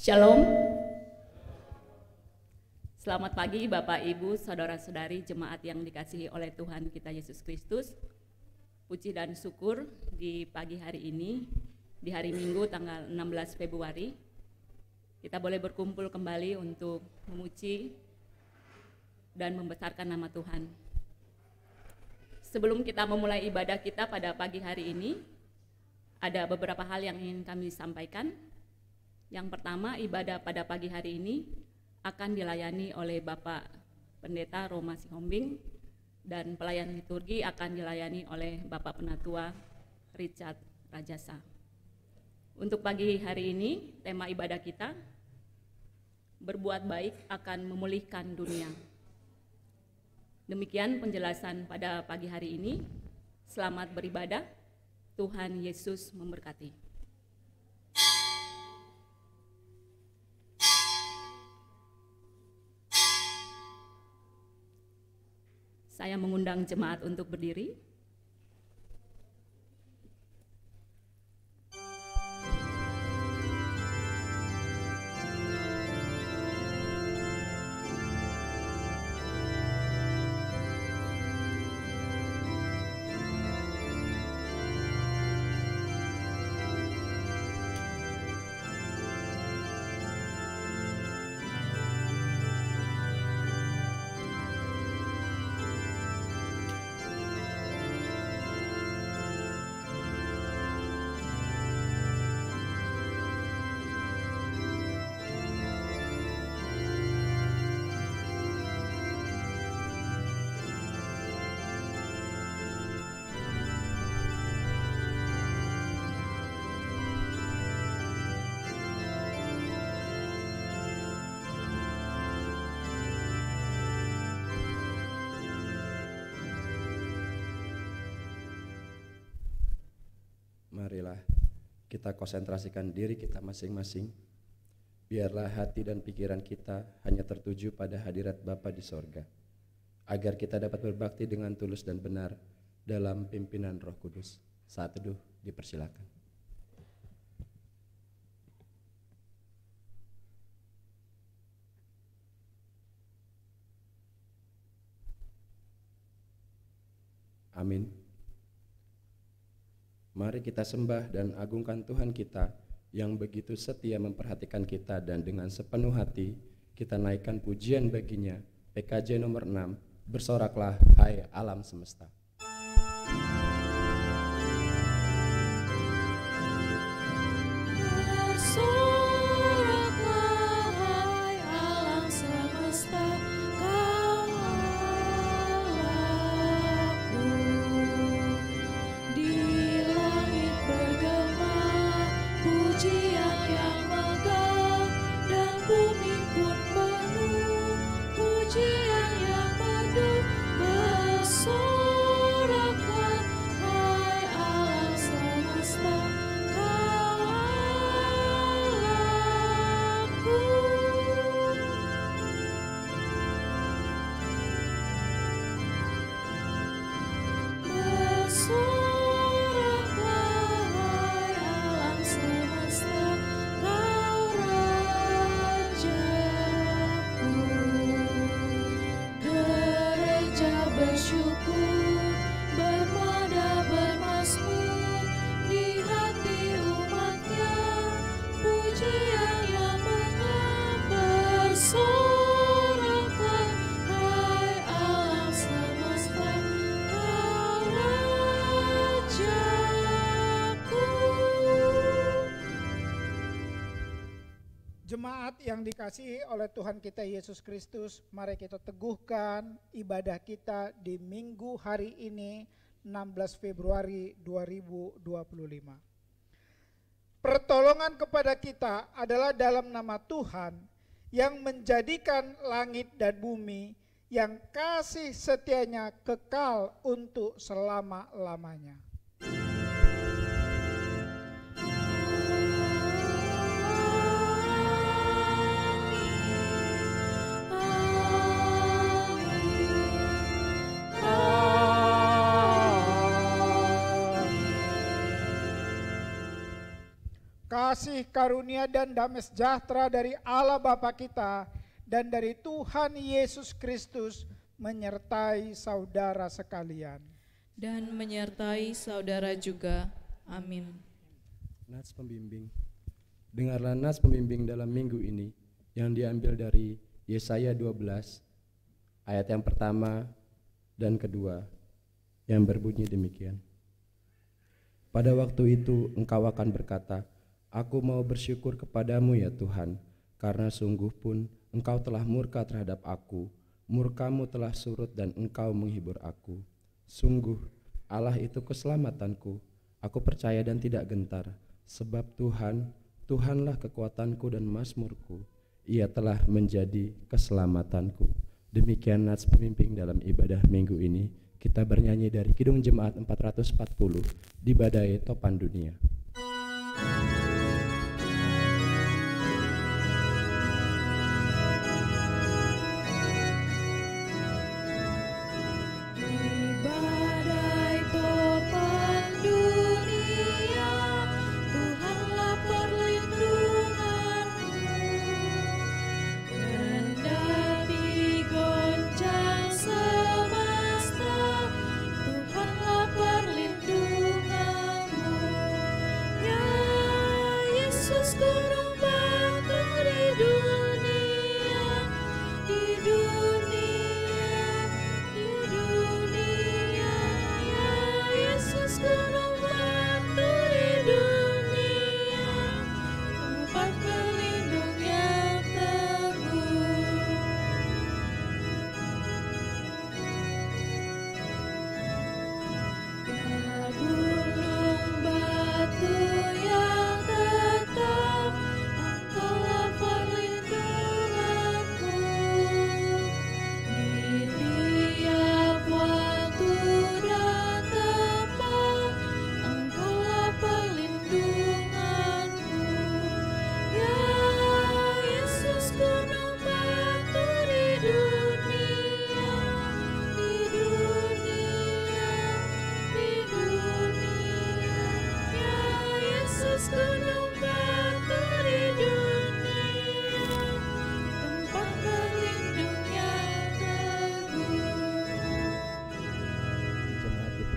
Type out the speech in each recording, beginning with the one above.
Shalom. Selamat pagi Bapak Ibu, Saudara-saudari jemaat yang dikasihi oleh Tuhan kita Yesus Kristus. Puji dan syukur di pagi hari ini, di hari Minggu tanggal 16 Februari, kita boleh berkumpul kembali untuk memuji dan membesarkan nama Tuhan. Sebelum kita memulai ibadah kita pada pagi hari ini, ada beberapa hal yang ingin kami sampaikan. Yang pertama, ibadah pada pagi hari ini akan dilayani oleh Bapak Pendeta Roma Sihombing dan pelayan liturgi akan dilayani oleh Bapak Penatua Richard Rajasa. Untuk pagi hari ini, tema ibadah kita, berbuat baik akan memulihkan dunia. Demikian penjelasan pada pagi hari ini. Selamat beribadah, Tuhan Yesus memberkati. Saya mengundang jemaat untuk berdiri. Marilah kita konsentrasikan diri kita masing-masing. Biarlah hati dan pikiran kita hanya tertuju pada hadirat Bapa di sorga, agar kita dapat berbakti dengan tulus dan benar dalam pimpinan Roh Kudus. Saat teduh dipersilakan. Amin. Mari kita sembah dan agungkan Tuhan kita yang begitu setia memperhatikan kita, dan dengan sepenuh hati kita naikkan pujian baginya. PKJ nomor 6, bersoraklah hai alam semesta. Jemaat yang dikasihi oleh Tuhan kita Yesus Kristus, mari kita teguhkan ibadah kita di minggu hari ini 16 Februari 2025. Pertolongan kepada kita adalah dalam nama Tuhan yang menjadikan langit dan bumi, yang kasih setianya kekal untuk selama-lamanya. kasih karunia dan damai sejahtera dari Allah Bapa kita dan dari Tuhan Yesus Kristus menyertai saudara sekalian. Dan menyertai saudara juga. Amin. Nats pembimbing. Dengarlah nats pembimbing dalam minggu ini yang diambil dari Yesaya 12 ayat yang pertama dan kedua yang berbunyi demikian. Pada waktu itu engkau akan berkata, aku mau bersyukur kepadamu ya Tuhan, karena sungguh pun engkau telah murka terhadap aku, murkamu telah surut dan engkau menghibur aku. Sungguh Allah itu keselamatanku, aku percaya dan tidak gentar, sebab Tuhanlah kekuatanku dan mazmurku, Ia telah menjadi keselamatanku. Demikian nats pembimbing dalam ibadah minggu ini. Kita bernyanyi dari Kidung Jemaat 440 di Badai Topan Dunia.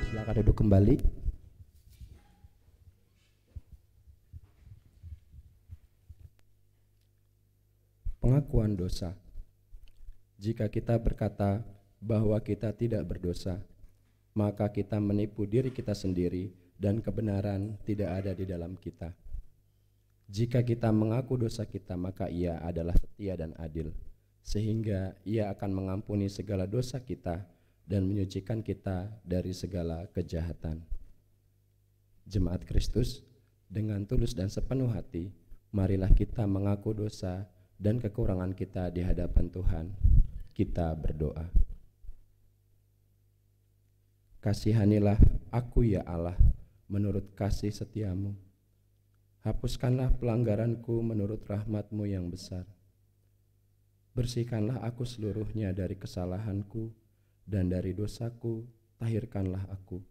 Silakan duduk kembali. Pengakuan dosa. Jika kita berkata bahwa kita tidak berdosa, maka kita menipu diri kita sendiri dan kebenaran tidak ada di dalam kita. Jika kita mengaku dosa kita, maka Ia adalah setia dan adil, sehingga Ia akan mengampuni segala dosa kita dan menyucikan kita dari segala kejahatan. Jemaat Kristus, dengan tulus dan sepenuh hati, marilah kita mengaku dosa dan kekurangan kita di hadapan Tuhan. Kita berdoa. Kasihanilah aku ya Allah, menurut kasih setiamu. Hapuskanlah pelanggaranku menurut rahmat-Mu yang besar. Bersihkanlah aku seluruhnya dari kesalahanku, dan dari dosaku tahirkanlah aku.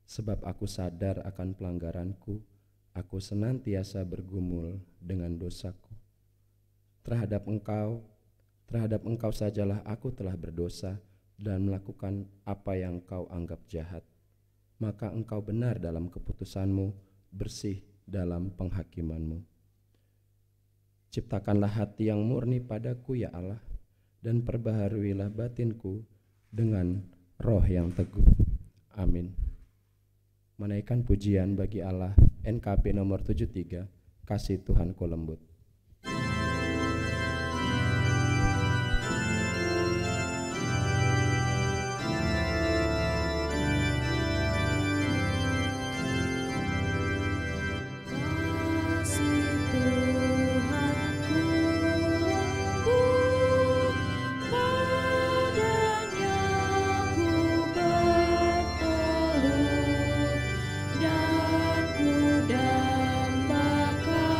Sebab aku sadar akan pelanggaranku, aku senantiasa bergumul dengan dosaku. Terhadap engkau sajalah aku telah berdosa dan melakukan apa yang kau anggap jahat. Maka engkau benar dalam keputusanmu, bersih dalam penghakimanmu. Ciptakanlah hati yang murni padaku ya Allah, dan perbaharuilah batinku dengan roh yang teguh. Amin. Menaikkan pujian bagi Allah, NKB nomor 73, Kasih Tuhanku Lembut. Dan ku dambakan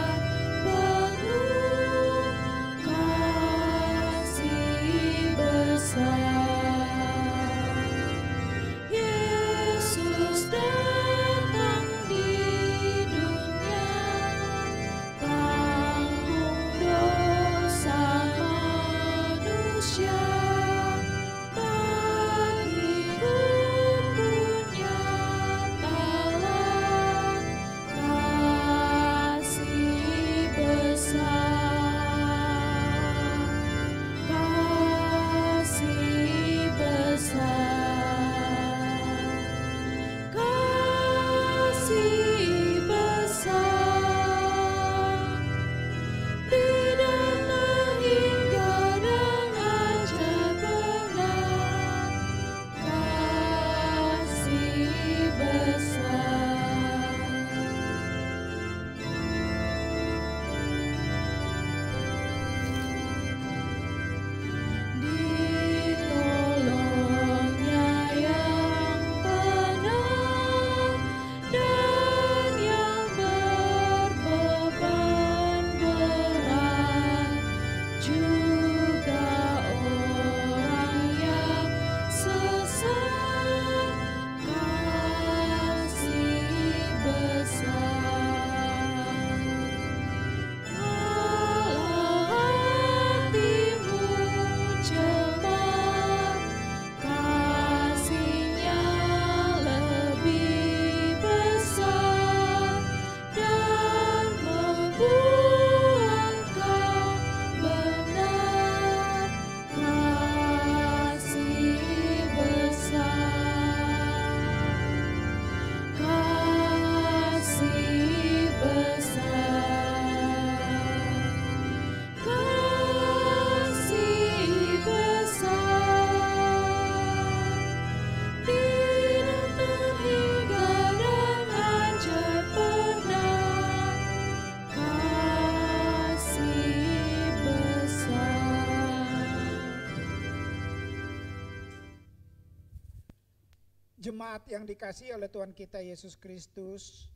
Jemaat yang dikasihi oleh Tuhan kita Yesus Kristus,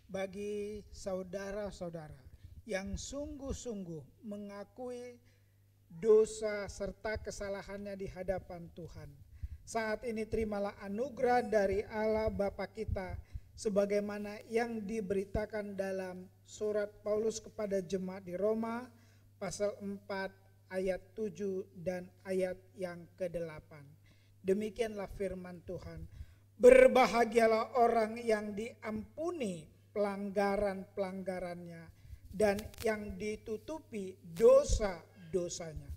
bagi saudara-saudara yang sungguh-sungguh mengakui dosa serta kesalahannya di hadapan Tuhan, saat ini terimalah anugerah dari Allah Bapa kita sebagaimana yang diberitakan dalam surat Paulus kepada jemaat di Roma pasal 4 ayat 7 dan ayat yang ke-8. Demikianlah firman Tuhan. Berbahagialah orang yang diampuni pelanggaran-pelanggarannya dan yang ditutupi dosa-dosanya.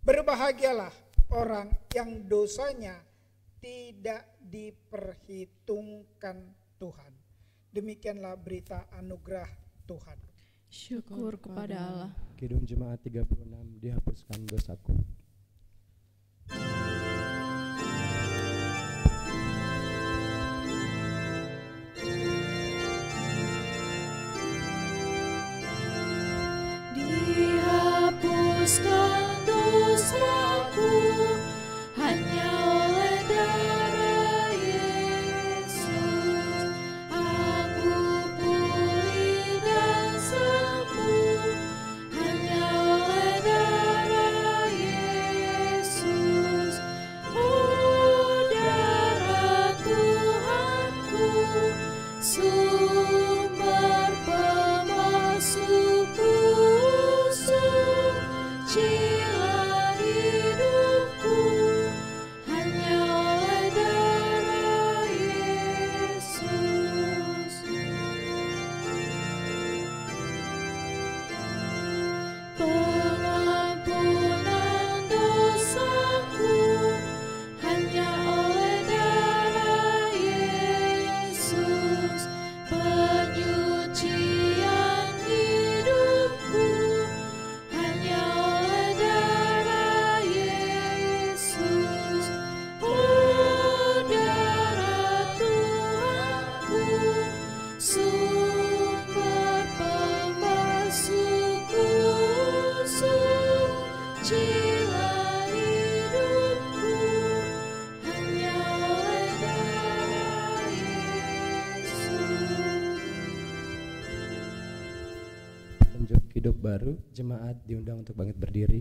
Berbahagialah orang yang dosanya tidak diperhitungkan Tuhan. Demikianlah berita anugerah Tuhan. Syukur kepada Allah. Kidung Jemaat 36, dihapuskan dosaku. Dihapuskan dosaku hanya oleh darah Yesus. Aku pulih dan sembuh hanya oleh darah Yesus. Oh, darah Tuhanku, sumber pemasukku. Sucilah hidupku hanya oleh darah Yesus. Pengampunan dosaku hanya oleh darah Yesus. Penyucian hidupku hanya oleh darah Yesus. Oh, darah Tuhanku, sumber pemasukku. Sucilah hidupku hanya oleh darah Yesus. Petunjuk hidup baru, jemaat diundang untuk bangkit berdiri.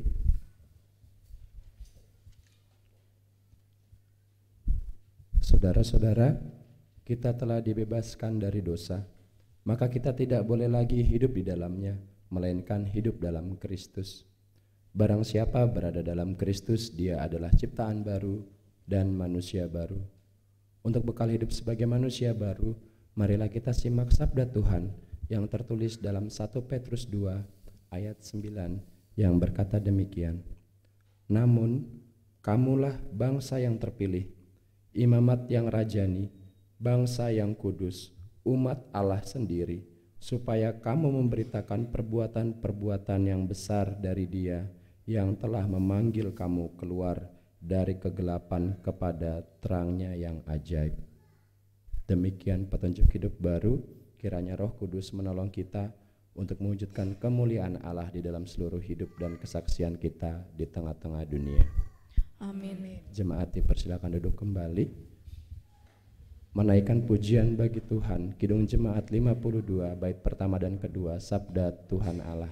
Saudara-saudara, kita telah dibebaskan dari dosa, maka kita tidak boleh lagi hidup di dalamnya, melainkan hidup dalam Kristus. Barang siapa berada dalam Kristus, dia adalah ciptaan baru dan manusia baru. Untuk bekal hidup sebagai manusia baru, marilah kita simak sabda Tuhan yang tertulis dalam 1 Petrus 2 ayat 9 yang berkata demikian. Namun kamulah bangsa yang terpilih, imamat yang rajani, bangsa yang kudus, umat Allah sendiri, supaya kamu memberitakan perbuatan-perbuatan yang besar dari Dia yang telah memanggil kamu keluar dari kegelapan kepada terangnya yang ajaib. Demikian petunjuk hidup baru, kiranya Roh Kudus menolong kita untuk mewujudkan kemuliaan Allah di dalam seluruh hidup dan kesaksian kita di tengah-tengah dunia. Amin. Jemaat dipersilakan duduk kembali. Menaikkan pujian bagi Tuhan, Kidung Jemaat 52 bait pertama dan kedua, Sabda Tuhan Allah.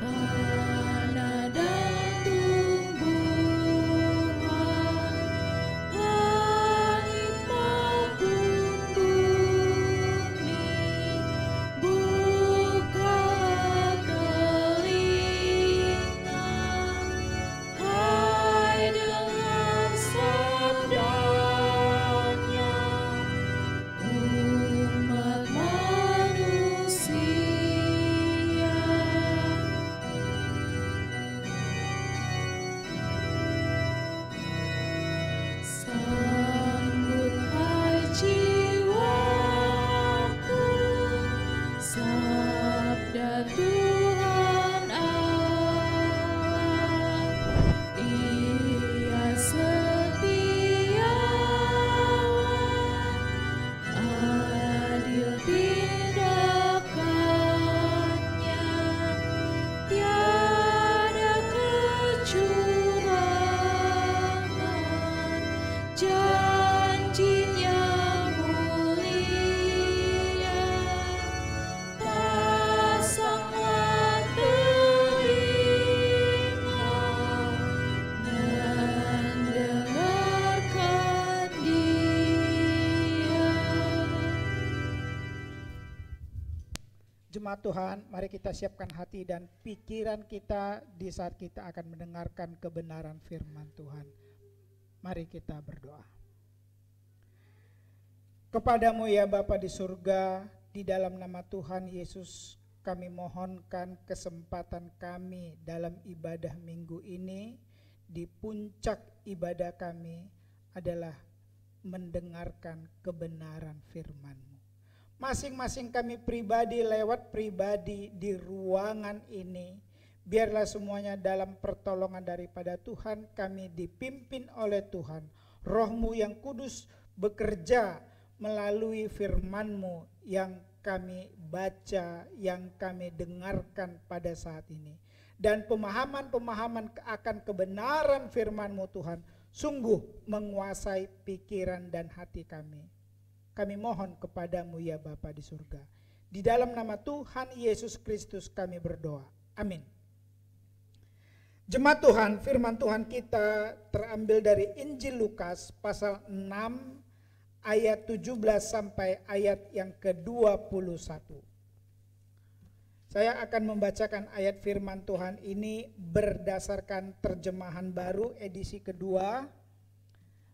Tak Jemaat Tuhan, mari kita siapkan hati dan pikiran kita di saat kita akan mendengarkan kebenaran firman Tuhan. Mari kita berdoa. Kepadamu ya Bapa di surga, di dalam nama Tuhan Yesus kami mohonkan kesempatan kami dalam ibadah minggu ini. Di puncak ibadah kami adalah mendengarkan kebenaran firman-Mu. Masing-masing kami pribadi lewat pribadi di ruangan ini, biarlah semuanya dalam pertolongan daripada Tuhan, kami dipimpin oleh Tuhan. Roh-Mu yang kudus bekerja melalui firman-Mu yang kami baca, yang kami dengarkan pada saat ini. Dan pemahaman-pemahaman akan kebenaran firman-Mu Tuhan sungguh menguasai pikiran dan hati kami. Kami mohon kepadamu ya Bapa di surga. Di dalam nama Tuhan Yesus Kristus kami berdoa. Amin. Jemaat Tuhan, firman Tuhan kita terambil dari Injil Lukas pasal 6 ayat 17 sampai ayat yang ke-21. Saya akan membacakan ayat firman Tuhan ini berdasarkan terjemahan baru edisi kedua.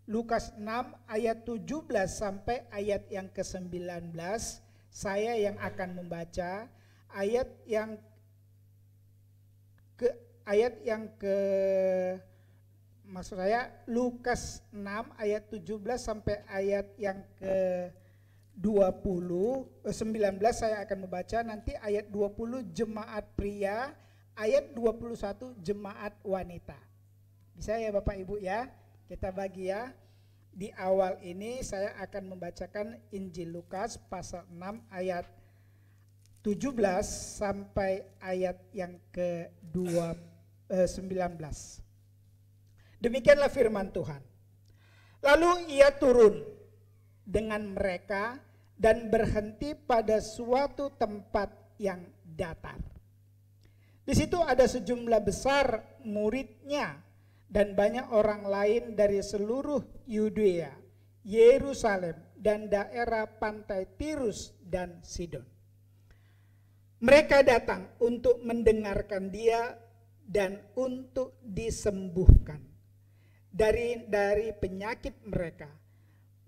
Lukas 6 ayat 17 sampai ayat yang ke-19. Saya yang akan membaca ayat yang maksud saya Lukas 6 ayat 17 sampai ayat yang ke-19 saya akan membaca, nanti ayat 20 jemaat pria, ayat 21 jemaat wanita. Bisa ya Bapak Ibu ya? Kita bagi ya. Di awal ini saya akan membacakan Injil Lukas pasal 6 ayat 17 sampai ayat yang ke-19. Demikianlah firman Tuhan. Lalu ia turun dengan mereka dan berhenti pada suatu tempat yang datar. Di situ ada sejumlah besar muridnya dan banyak orang lain dari seluruh Yudea, Yerusalem, dan daerah pantai Tirus dan Sidon. Mereka datang untuk mendengarkan dia dan untuk disembuhkan dari penyakit mereka.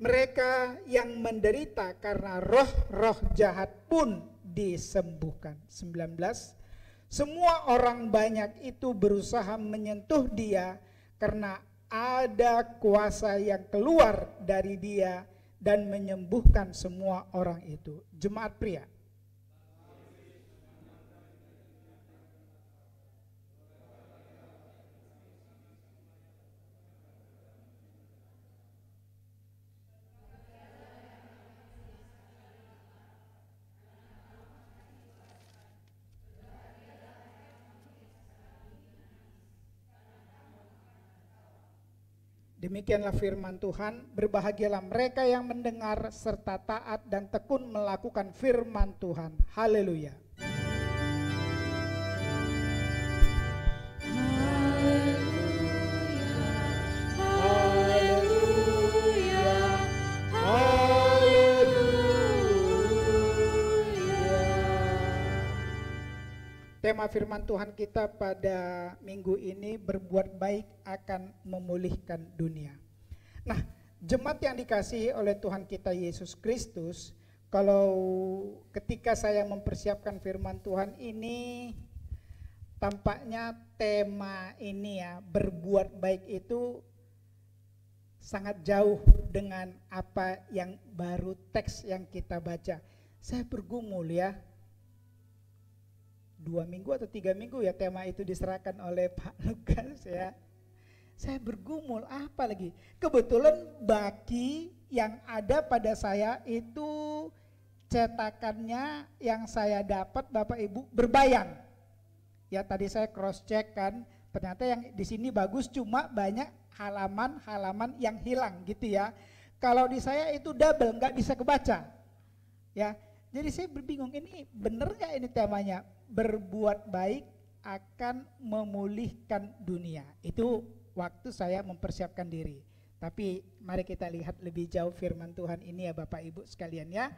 Mereka yang menderita karena roh-roh jahat pun disembuhkan. 19. Semua orang banyak itu berusaha menyentuh dia karena ada kuasa yang keluar dari dia dan menyembuhkan semua orang itu. Jemaat pria. Demikianlah firman Tuhan, berbahagialah mereka yang mendengar serta taat dan tekun melakukan firman Tuhan. Haleluya. Tema firman Tuhan kita pada minggu ini, berbuat baik akan memulihkan dunia. Nah, jemaat yang dikasihi oleh Tuhan kita Yesus Kristus, kalau ketika saya mempersiapkan firman Tuhan ini, tampaknya tema ini ya, berbuat baik itu sangat jauh dengan apa yang baru teks yang kita baca. Saya bergumul ya, 2 minggu atau 3 minggu ya tema itu diserahkan oleh Pak Lukas ya. Saya bergumul apa lagi. Kebetulan baki yang ada pada saya itu cetakannya yang saya dapat Bapak Ibu berbayang. Ya tadi saya cross check kan, ternyata yang di sini bagus, cuma banyak halaman-halaman yang hilang gitu ya. Kalau di saya itu double, nggak bisa kebaca. Ya, jadi saya berbingung, ini bener nggak ini temanya? Berbuat baik akan memulihkan dunia. Itu waktu saya mempersiapkan diri. Tapi mari kita lihat lebih jauh firman Tuhan ini ya Bapak Ibu sekalian ya.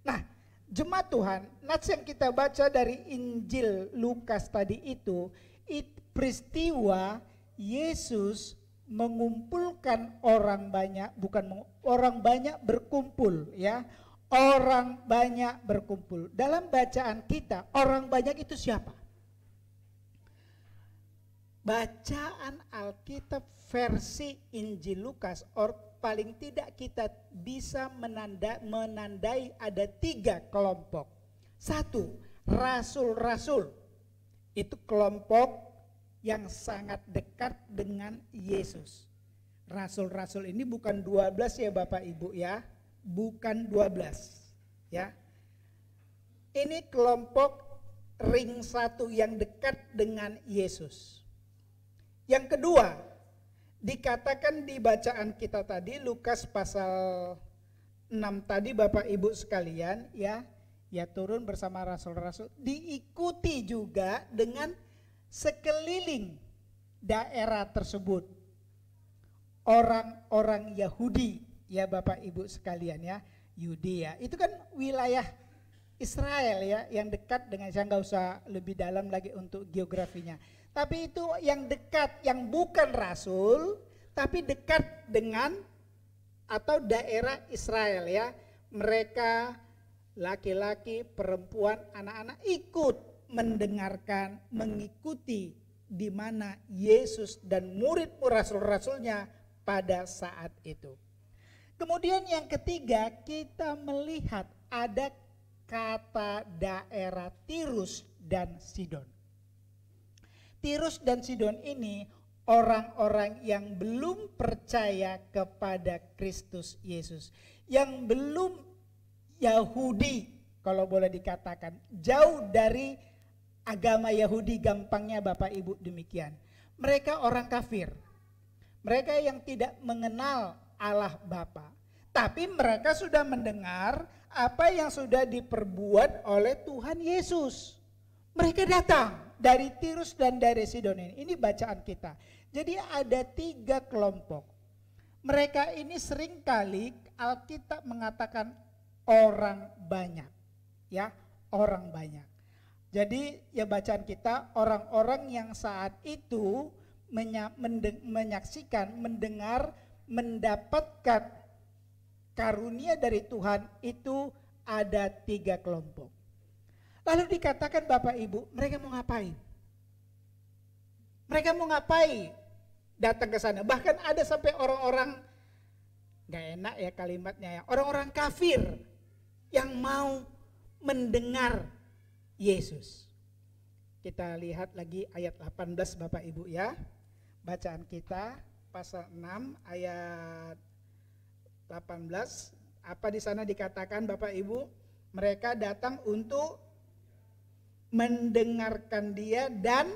Nah, jemaat Tuhan, nats yang kita baca dari Injil Lukas tadi itu peristiwa Yesus mengumpulkan orang banyak, bukan orang banyak berkumpul ya. Orang banyak berkumpul. Dalam bacaan kita, orang banyak itu siapa? Bacaan Alkitab versi Injil Lukas, paling tidak kita bisa menandai ada 3 kelompok. 1, rasul-rasul. Itu kelompok yang sangat dekat dengan Yesus. Rasul-rasul ini bukan 12 ya Bapak Ibu ya. Bukan 12 ya. Ini kelompok ring 1 yang dekat dengan Yesus. Yang kedua, dikatakan di bacaan kita tadi Lukas pasal 6 tadi Bapak Ibu sekalian ya turun bersama rasul-rasul, diikuti juga dengan sekeliling daerah tersebut orang-orang Yahudi ya Bapak Ibu sekalian ya. Yudea itu kan wilayah Israel ya, yang dekat dengan, saya nggak usah lebih dalam lagi untuk geografinya. Tapi itu yang dekat, yang bukan rasul, tapi dekat dengan atau daerah Israel ya. Mereka laki-laki, perempuan, anak-anak ikut mendengarkan, mengikuti di mana Yesus dan murid rasul-rasulnya pada saat itu. Kemudian yang ketiga, kita melihat ada kata daerah Tirus dan Sidon. Tirus dan Sidon ini orang-orang yang belum percaya kepada Kristus Yesus, yang belum Yahudi kalau boleh dikatakan, jauh dari agama Yahudi, gampangnya Bapak Ibu demikian. Mereka orang kafir, mereka yang tidak mengenal Allah Bapa, tapi mereka sudah mendengar apa yang sudah diperbuat oleh Tuhan Yesus. Mereka datang dari Tirus dan dari Sidon ini. Ini bacaan kita. Jadi ada 3 kelompok. Mereka ini seringkali Alkitab mengatakan orang banyak. Ya, orang banyak. Jadi ya bacaan kita, orang-orang yang saat itu menyaksikan, mendengar, mendapatkan karunia dari Tuhan itu ada 3 kelompok. Lalu dikatakan Bapak Ibu, mereka mau ngapain? Mereka mau ngapain datang ke sana? Bahkan ada sampai orang-orang, gak enak ya kalimatnya ya, orang-orang kafir yang mau mendengar Yesus. Kita lihat lagi ayat 18 Bapak Ibu ya. Bacaan kita pasal 6 ayat 18. Apa di sana dikatakan Bapak Ibu? Mereka datang untuk mendengarkan dia dan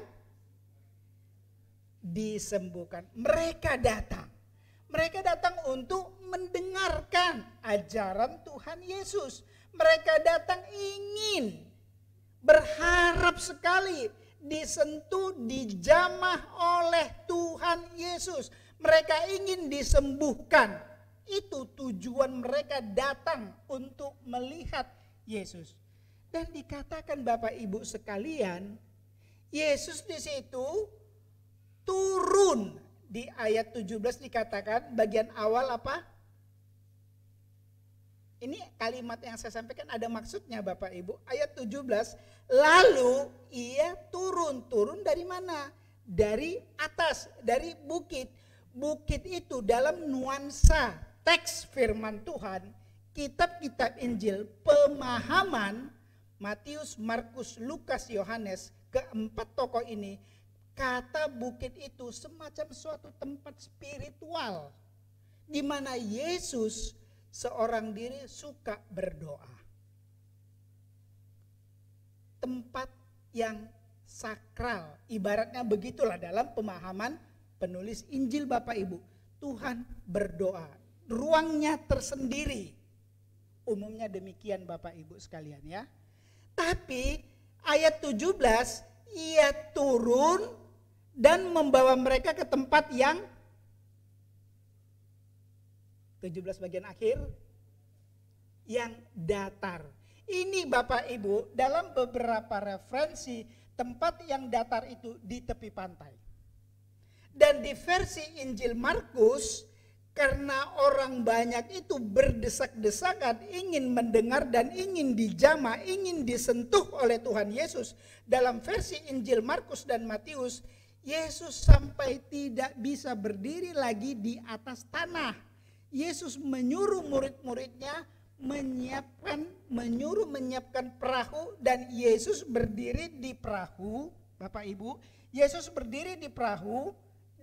disembuhkan. Mereka datang untuk mendengarkan ajaran Tuhan Yesus. Mereka datang ingin, berharap sekali disentuh, dijamah oleh Tuhan Yesus. Mereka ingin disembuhkan. Itu tujuan mereka datang untuk melihat Yesus. Dan dikatakan Bapak Ibu sekalian, Yesus di situ turun. Di ayat 17 dikatakan bagian awal apa? Ini kalimat yang saya sampaikan ada maksudnya Bapak Ibu. Ayat 17, lalu ia turun. Turun dari mana? Dari atas, dari bukit. Bukit itu dalam nuansa teks firman Tuhan, kitab-kitab Injil, pemahaman Matius, Markus, Lukas, Yohanes, keempat tokoh ini, kata bukit itu semacam suatu tempat spiritual di mana Yesus seorang diri suka berdoa. Tempat yang sakral, ibaratnya begitulah dalam pemahaman penulis Injil Bapak Ibu. Tuhan berdoa, ruangnya tersendiri. Umumnya demikian Bapak Ibu sekalian ya. Tapi ayat 17, ia turun dan membawa mereka ke tempat yang 17 bagian akhir yang datar. Ini Bapak Ibu dalam beberapa referensi tempat yang datar itu di tepi pantai. Dan di versi Injil Markus, karena orang banyak itu berdesak-desakan ingin mendengar dan ingin dijamah, ingin disentuh oleh Tuhan Yesus. Dalam versi Injil Markus dan Matius, Yesus sampai tidak bisa berdiri lagi di atas tanah. Yesus menyuruh murid-muridnya menyiapkan perahu, dan Yesus berdiri di perahu. Bapak Ibu, Yesus berdiri di perahu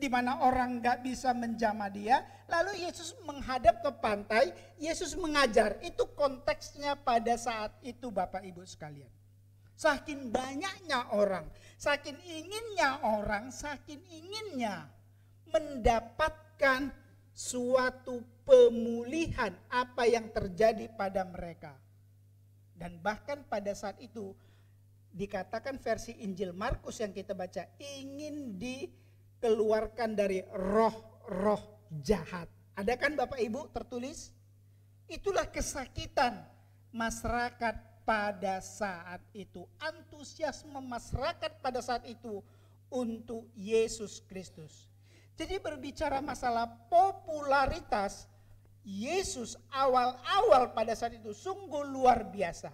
di mana orang gak bisa menjamah dia. Lalu Yesus menghadap ke pantai, Yesus mengajar. Itu konteksnya pada saat itu Bapak Ibu sekalian. Saking banyaknya orang, saking inginnya mendapatkan suatu pemulihan apa yang terjadi pada mereka. Dan bahkan pada saat itu dikatakan versi Injil Markus yang kita baca, ingin dikeluarkan dari roh-roh jahat. Ada kan Bapak Ibu tertulis? Itulah kesakitan masyarakat pada saat itu. Antusiasme masyarakat pada saat itu untuk Yesus Kristus. Jadi berbicara masalah popularitas, Yesus awal-awal pada saat itu sungguh luar biasa.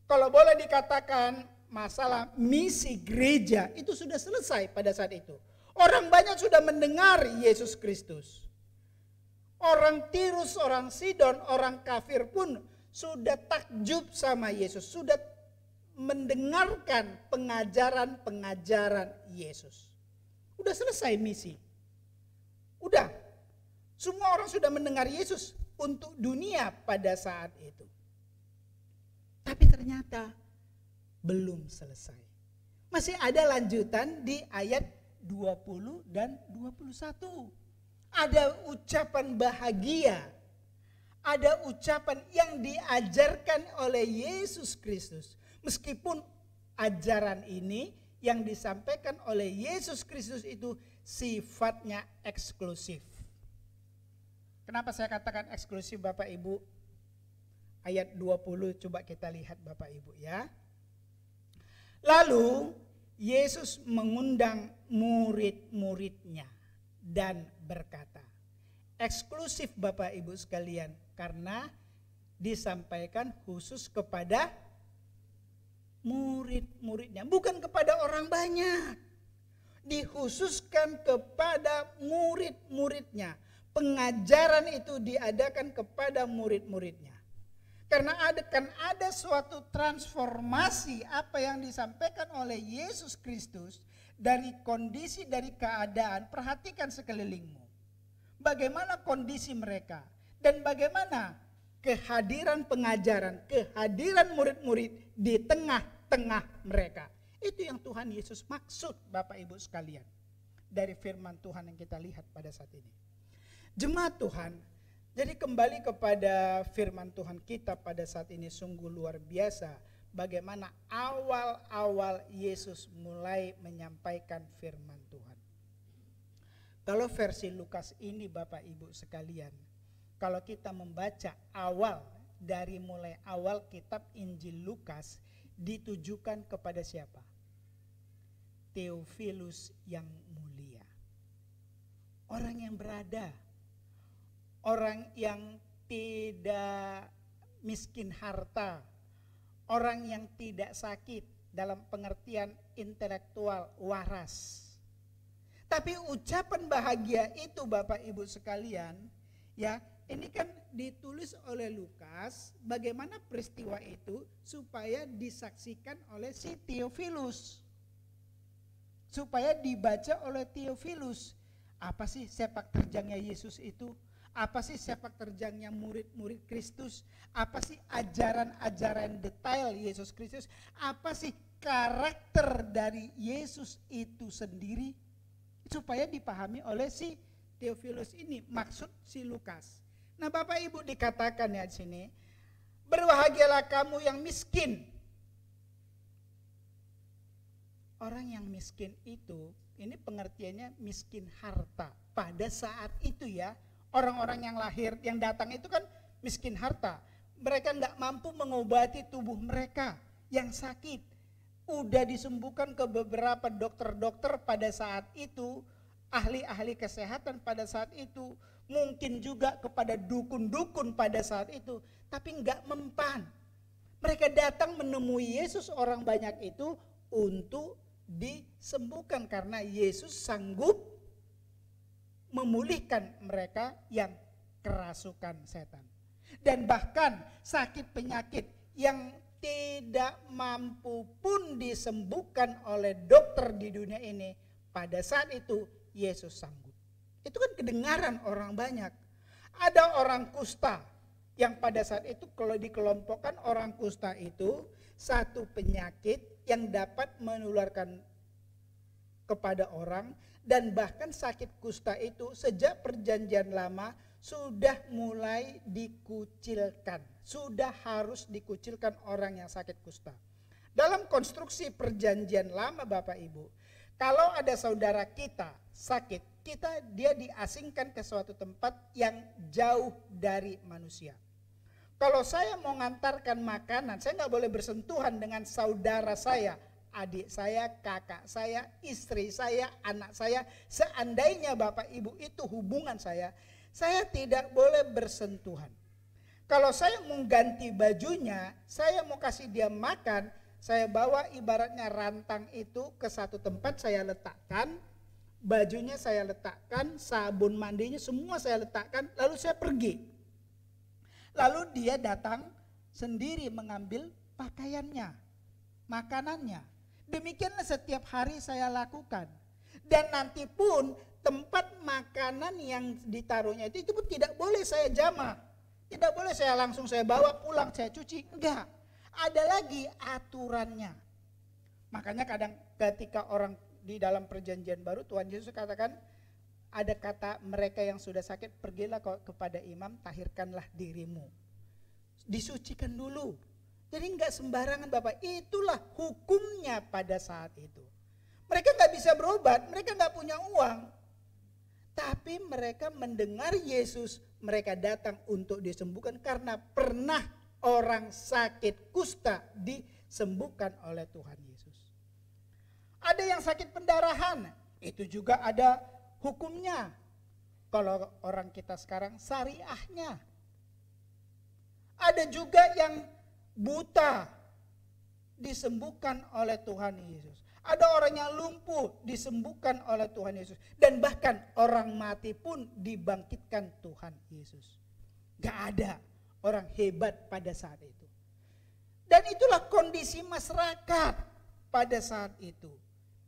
Kalau boleh dikatakan masalah misi gereja itu sudah selesai pada saat itu. Orang banyak sudah mendengar Yesus Kristus. Orang Tirus, orang Sidon, orang kafir pun sudah takjub sama Yesus. Sudah mendengarkan pengajaran-pengajaran Yesus. Udah selesai misi. Udah, semua orang sudah mendengar Yesus untuk dunia pada saat itu. Tapi ternyata belum selesai. Masih ada lanjutan di ayat 20 dan 21. Ada ucapan bahagia. Ada ucapan yang diajarkan oleh Yesus Kristus. Meskipun ajaran ini yang disampaikan oleh Yesus Kristus itu sifatnya eksklusif. Kenapa saya katakan eksklusif Bapak Ibu? Ayat 20 coba kita lihat Bapak Ibu ya. Lalu Yesus mengundang murid-muridnya dan berkata, eksklusif Bapak Ibu sekalian, karena disampaikan khusus kepada murid-muridnya, bukan kepada orang banyak. Dikhususkan kepada murid-muridnya. Pengajaran itu diadakan kepada murid-muridnya. Karena ada suatu transformasi apa yang disampaikan oleh Yesus Kristus dari kondisi, dari keadaan. Perhatikan sekelilingmu. Bagaimana kondisi mereka dan bagaimana kehadiran pengajaran, kehadiran murid-murid di tengah-tengah mereka. Itu yang Tuhan Yesus maksud Bapak Ibu sekalian dari firman Tuhan yang kita lihat pada saat ini. Jemaat Tuhan, jadi kembali kepada firman Tuhan kita pada saat ini sungguh luar biasa. Bagaimana awal-awal Yesus mulai menyampaikan firman Tuhan. Kalau versi Lukas ini Bapak Ibu sekalian, kalau kita membaca awal, dari mulai awal kitab Injil Lukas ditujukan kepada siapa? Theophilus yang mulia. Orang yang berada, orang yang tidak miskin harta, orang yang tidak sakit dalam pengertian intelektual waras. Tapi ucapan bahagia itu Bapak Ibu sekalian, ya, ini kan ditulis oleh Lukas bagaimana peristiwa itu supaya disaksikan oleh si Theophilus. Supaya dibaca oleh Theophilus. Apa sih sepak terjangnya Yesus itu? Apa sih sepak terjangnya murid-murid Kristus? Apa sih ajaran-ajaran detail Yesus Kristus? Apa sih karakter dari Yesus itu sendiri? Supaya dipahami oleh si Theophilus ini, maksud si Lukas. Nah Bapak Ibu dikatakan ya di sini, berbahagialah kamu yang miskin. Orang yang miskin itu, ini pengertiannya miskin harta. Pada saat itu ya, orang-orang yang lahir, yang datang itu kan miskin harta. mereka nggak mampu mengobati tubuh mereka yang sakit. Udah disembuhkan ke beberapa dokter-dokter pada saat itu, ahli-ahli kesehatan pada saat itu, mungkin juga kepada dukun-dukun pada saat itu, tapi nggak mempan. Mereka datang menemui Yesus, orang banyak itu, untuk disembuhkan karena Yesus sanggup memulihkan mereka yang kerasukan setan. Dan bahkan sakit penyakit yang tidak mampu pun disembuhkan oleh dokter di dunia ini, pada saat itu Yesus sanggup. Itu kan kedengaran orang banyak. Ada orang kusta yang pada saat itu kalau dikelompokkan, orang kusta itu satu penyakit yang dapat menularkan kepada orang, dan bahkan sakit kusta itu sejak perjanjian lama sudah mulai dikucilkan. Sudah harus dikucilkan orang yang sakit kusta. Dalam konstruksi perjanjian lama Bapak Ibu, kalau ada saudara kita sakit, dia diasingkan ke suatu tempat yang jauh dari manusia. Kalau saya mau ngantarkan makanan, saya nggak boleh bersentuhan dengan saudara saya, adik saya, kakak saya, istri saya, anak saya. Seandainya Bapak Ibu itu hubungan saya tidak boleh bersentuhan. Kalau saya mau ganti bajunya, saya mau kasih dia makan, saya bawa ibaratnya rantang itu ke satu tempat, saya letakkan, bajunya saya letakkan, sabun mandinya semua saya letakkan, lalu saya pergi. Lalu dia datang sendiri mengambil pakaiannya, makanannya. Demikianlah setiap hari saya lakukan. Dan nanti pun tempat makanan yang ditaruhnya itu pun tidak boleh saya jamah. Tidak boleh saya langsung saya bawa pulang, saya cuci. Enggak, ada lagi aturannya. Makanya kadang ketika orang di dalam perjanjian baru, Tuhan Yesus katakan, ada kata mereka yang sudah sakit, pergilah kepada imam, tahirkanlah dirimu. Disucikan dulu. Jadi enggak sembarangan Bapak, itulah hukumnya pada saat itu. Mereka enggak bisa berobat, mereka enggak punya uang. Tapi mereka mendengar Yesus, mereka datang untuk disembuhkan karena pernah orang sakit kusta disembuhkan oleh Tuhan Yesus. Ada yang sakit pendarahan, itu juga ada hukumnya. Kalau orang kita sekarang syariahnya. Ada juga yang buta disembuhkan oleh Tuhan Yesus. Ada orang yang lumpuh disembuhkan oleh Tuhan Yesus. Dan bahkan orang mati pun dibangkitkan Tuhan Yesus. Gak ada orang hebat pada saat itu. Dan itulah kondisi masyarakat pada saat itu.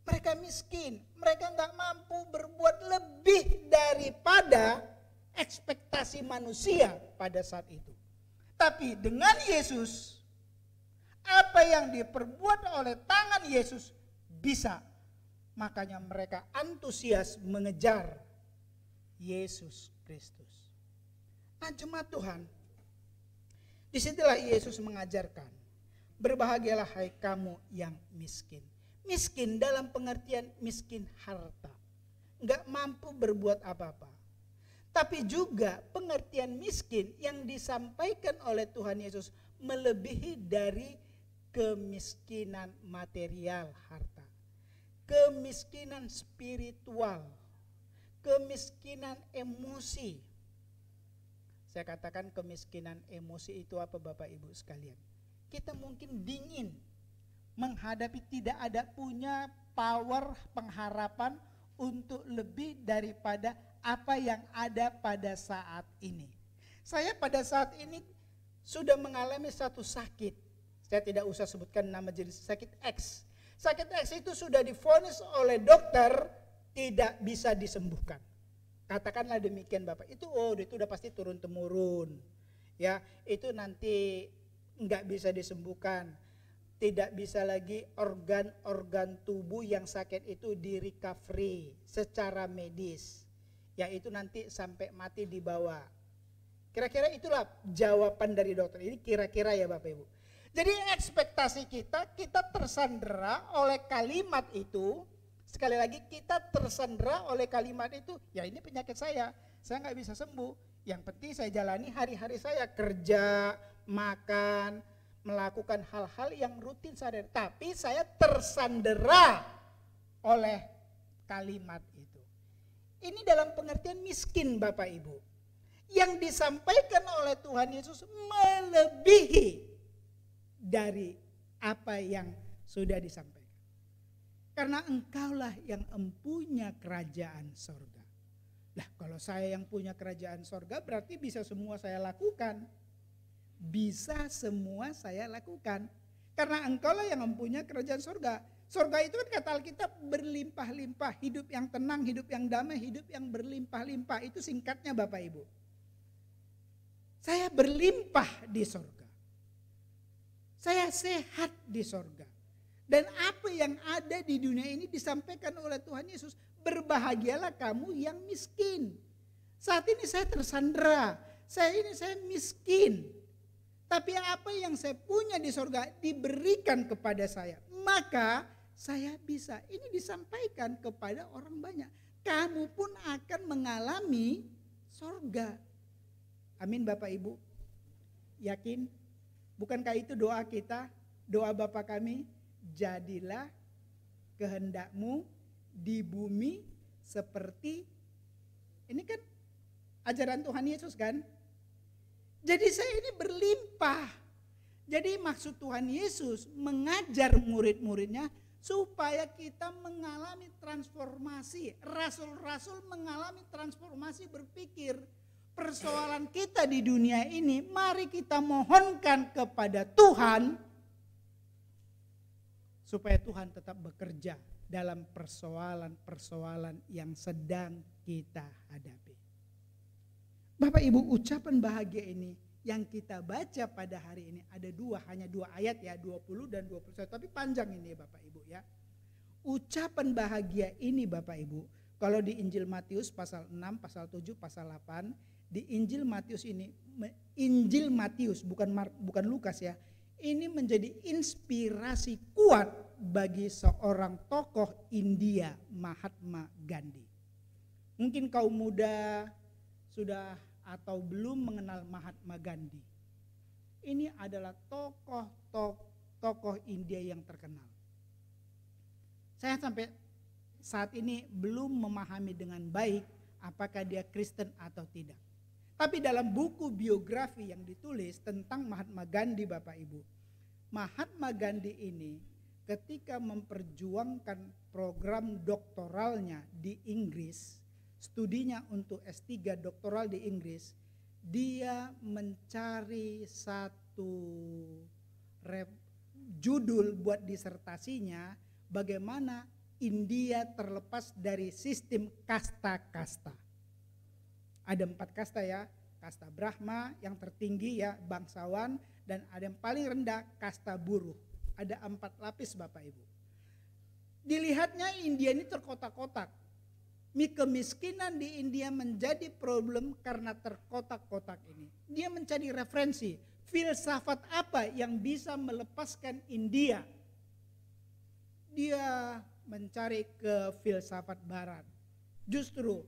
Mereka miskin, mereka gak mampu berbuat lebih daripada ekspektasi manusia pada saat itu. Tapi dengan Yesus, apa yang diperbuat oleh tangan Yesus bisa. Makanya mereka antusias mengejar Yesus Kristus. Nah jemaat Tuhan, disitulah Yesus mengajarkan, berbahagialah hai kamu yang miskin. Miskin dalam pengertian miskin harta, enggak mampu berbuat apa-apa. Tapi juga pengertian miskin yang disampaikan oleh Tuhan Yesus melebihi dari kemiskinan material harta. Kemiskinan spiritual, kemiskinan emosi. Saya katakan kemiskinan emosi itu apa Bapak Ibu sekalian? Kita mungkin dingin menghadapi, tidak ada punya power pengharapan untuk lebih daripada apa yang ada pada saat ini. Saya pada saat ini sudah mengalami satu sakit. Saya tidak usah sebutkan nama jenis sakit X. Sakit X itu sudah divonis oleh dokter tidak bisa disembuhkan. Katakanlah demikian Bapak. Itu udah pasti turun temurun. Ya, itu nanti enggak bisa disembuhkan. Tidak bisa lagi organ-organ tubuh yang sakit itu di recovery secara medis. Yaitu nanti sampai mati dibawa. Kira-kira itulah jawaban dari dokter. Ini kira-kira ya Bapak Ibu. Jadi ekspektasi kita tersandera oleh kalimat itu. Sekali lagi kita tersandera oleh kalimat itu. Ya ini penyakit saya nggak bisa sembuh. Yang penting saya jalani hari-hari saya, kerja, makan, melakukan hal-hal yang rutin sehari-hari. Tapi saya tersandera oleh kalimat itu. Ini dalam pengertian miskin Bapak Ibu. Yang disampaikan oleh Tuhan Yesus melebihi dari apa yang sudah disampaikan. Karena engkaulah yang empunya kerajaan sorga. Lah kalau saya yang punya kerajaan sorga berarti bisa semua saya lakukan. Bisa semua saya lakukan. Karena engkaulah yang mempunyai kerajaan sorga. Sorga itu kan kata Alkitab berlimpah-limpah. Hidup yang tenang, hidup yang damai, hidup yang berlimpah-limpah. Itu singkatnya Bapak Ibu. Saya berlimpah di sorga. Saya sehat di sorga. Dan apa yang ada di dunia ini disampaikan oleh Tuhan Yesus. Berbahagialah kamu yang miskin. Saat ini saya tersandera. Saya miskin. Tapi apa yang saya punya di sorga diberikan kepada saya. Maka saya bisa. Ini disampaikan kepada orang banyak. Kamu pun akan mengalami sorga. Amin Bapak Ibu. Yakin? Bukankah itu doa kita? Doa Bapa kami. Jadilah kehendakmu di bumi seperti, ini kan ajaran Tuhan Yesus kan. Jadi saya ini berlimpah. Jadi maksud Tuhan Yesus mengajar murid-muridnya supaya kita mengalami transformasi. Rasul-rasul mengalami transformasi berpikir. Persoalan kita di dunia ini mari kita mohonkan kepada Tuhan supaya Tuhan tetap bekerja dalam persoalan-persoalan yang sedang kita hadapi. Bapak Ibu, ucapan bahagia ini yang kita baca pada hari ini ada hanya dua ayat ya, 20 dan 21. Tapi panjang ini Bapak Ibu ya. Ucapan bahagia ini Bapak Ibu, kalau di Injil Matius pasal 6, pasal 7, pasal 8, di Injil Matius ini, Injil Matius bukan Lukas ya. Ini menjadi inspirasi kuat bagi seorang tokoh India, Mahatma Gandhi. Mungkin kaum muda sudah atau belum mengenal Mahatma Gandhi. Ini adalah tokoh India yang terkenal. Saya sampai saat ini belum memahami dengan baik apakah dia Kristen atau tidak. Tapi dalam buku biografi yang ditulis tentang Mahatma Gandhi Bapak Ibu. Mahatma Gandhi ini ketika memperjuangkan program doktoralnya di Inggris. Studinya untuk S3 doktoral di Inggris. Dia mencari satu judul buat disertasinya. Bagaimana India terlepas dari sistem kasta-kasta. Ada 4 kasta ya, kasta Brahma yang tertinggi ya bangsawan, dan ada yang paling rendah kasta buruh. Ada 4 lapis Bapak Ibu. Dilihatnya India ini terkotak-kotak. Kemiskinan di India menjadi problem karena terkotak-kotak ini. Dia mencari referensi, filsafat apa yang bisa melepaskan India. Dia mencari ke filsafat barat. Justru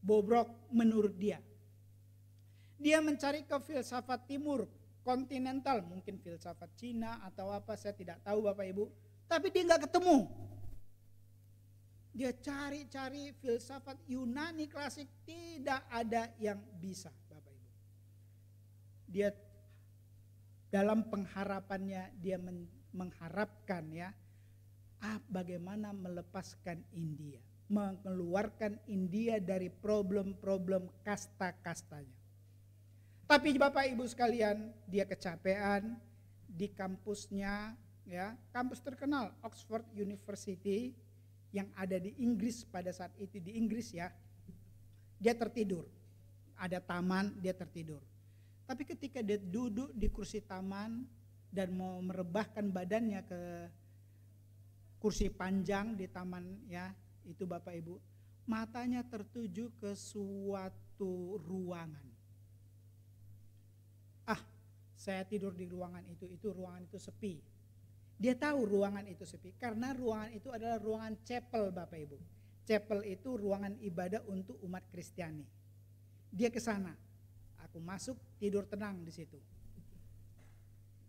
bobrok menurut dia. Dia mencari ke filsafat timur, kontinental, mungkin filsafat Cina atau apa, saya tidak tahu Bapak Ibu. Tapi dia nggak ketemu. Dia cari-cari filsafat Yunani klasik, tidak ada yang bisa Bapak Ibu. Dia dalam pengharapannya dia mengharapkan ya, bagaimana melepaskan India. Mengeluarkan India dari problem-problem kasta-kastanya. Tapi Bapak Ibu sekalian, dia kecapean di kampusnya ya, kampus terkenal Oxford University yang ada di Inggris pada saat itu di Inggris ya. Dia tertidur. Ada taman, dia tertidur. Tapi ketika dia duduk di kursi taman dan mau merebahkan badannya ke kursi panjang di taman ya, itu Bapak Ibu, matanya tertuju ke suatu ruangan. Saya tidur di ruangan itu ruangan itu sepi. Dia tahu ruangan itu sepi karena ruangan itu adalah ruangan chapel Bapak Ibu. Chapel itu ruangan ibadah untuk umat Kristiani. Dia ke sana. Aku masuk tidur tenang di situ.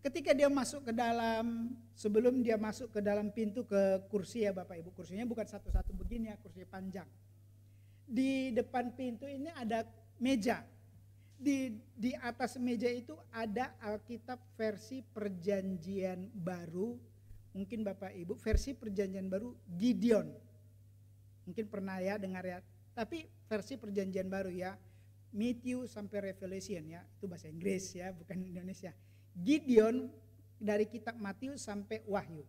Ketika dia masuk ke dalam, sebelum dia masuk ke dalam pintu ke kursi ya Bapak Ibu, kursinya bukan satu-satu begini ya, kursi panjang. Di depan pintu ini ada meja. Di atas meja itu ada Alkitab versi Perjanjian Baru. Mungkin Bapak Ibu versi Perjanjian Baru Gideon. Mungkin pernah ya dengar ya. Tapi versi Perjanjian Baru ya. Matthew sampai Revelation ya. Itu bahasa Inggris ya, bukan Indonesia. Gideon dari kitab Matius sampai Wahyu.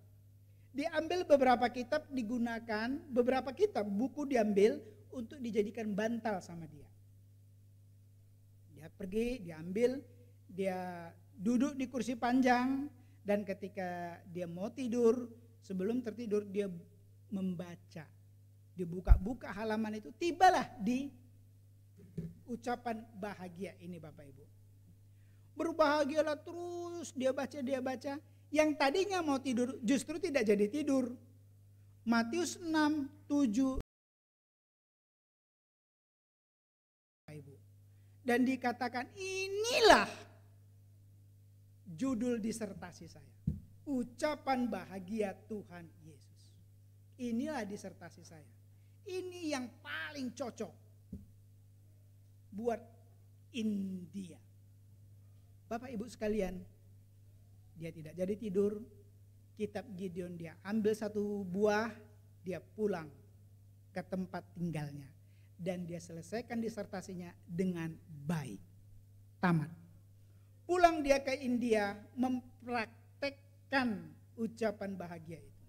Diambil beberapa kitab digunakan, beberapa kitab buku diambil untuk dijadikan bantal sama dia. Dia pergi, diambil, dia duduk di kursi panjang, dan ketika dia mau tidur, sebelum tertidur dia membaca. Dibuka-buka halaman itu, tibalah di ucapan bahagia ini Bapak Ibu. Berbahagialah terus, dia baca. Yang tadinya mau tidur justru tidak jadi tidur. Matius 6, 7. Dan dikatakan inilah judul disertasi saya. Ucapan bahagia Tuhan Yesus. Inilah disertasi saya. Ini yang paling cocok buat India. Bapak Ibu sekalian, dia tidak jadi tidur. Kitab Gideon dia ambil satu buah, dia pulang ke tempat tinggalnya. Dan dia selesaikan disertasinya dengan baik. Tamat. Pulang dia ke India mempraktekkan ucapan bahagia itu.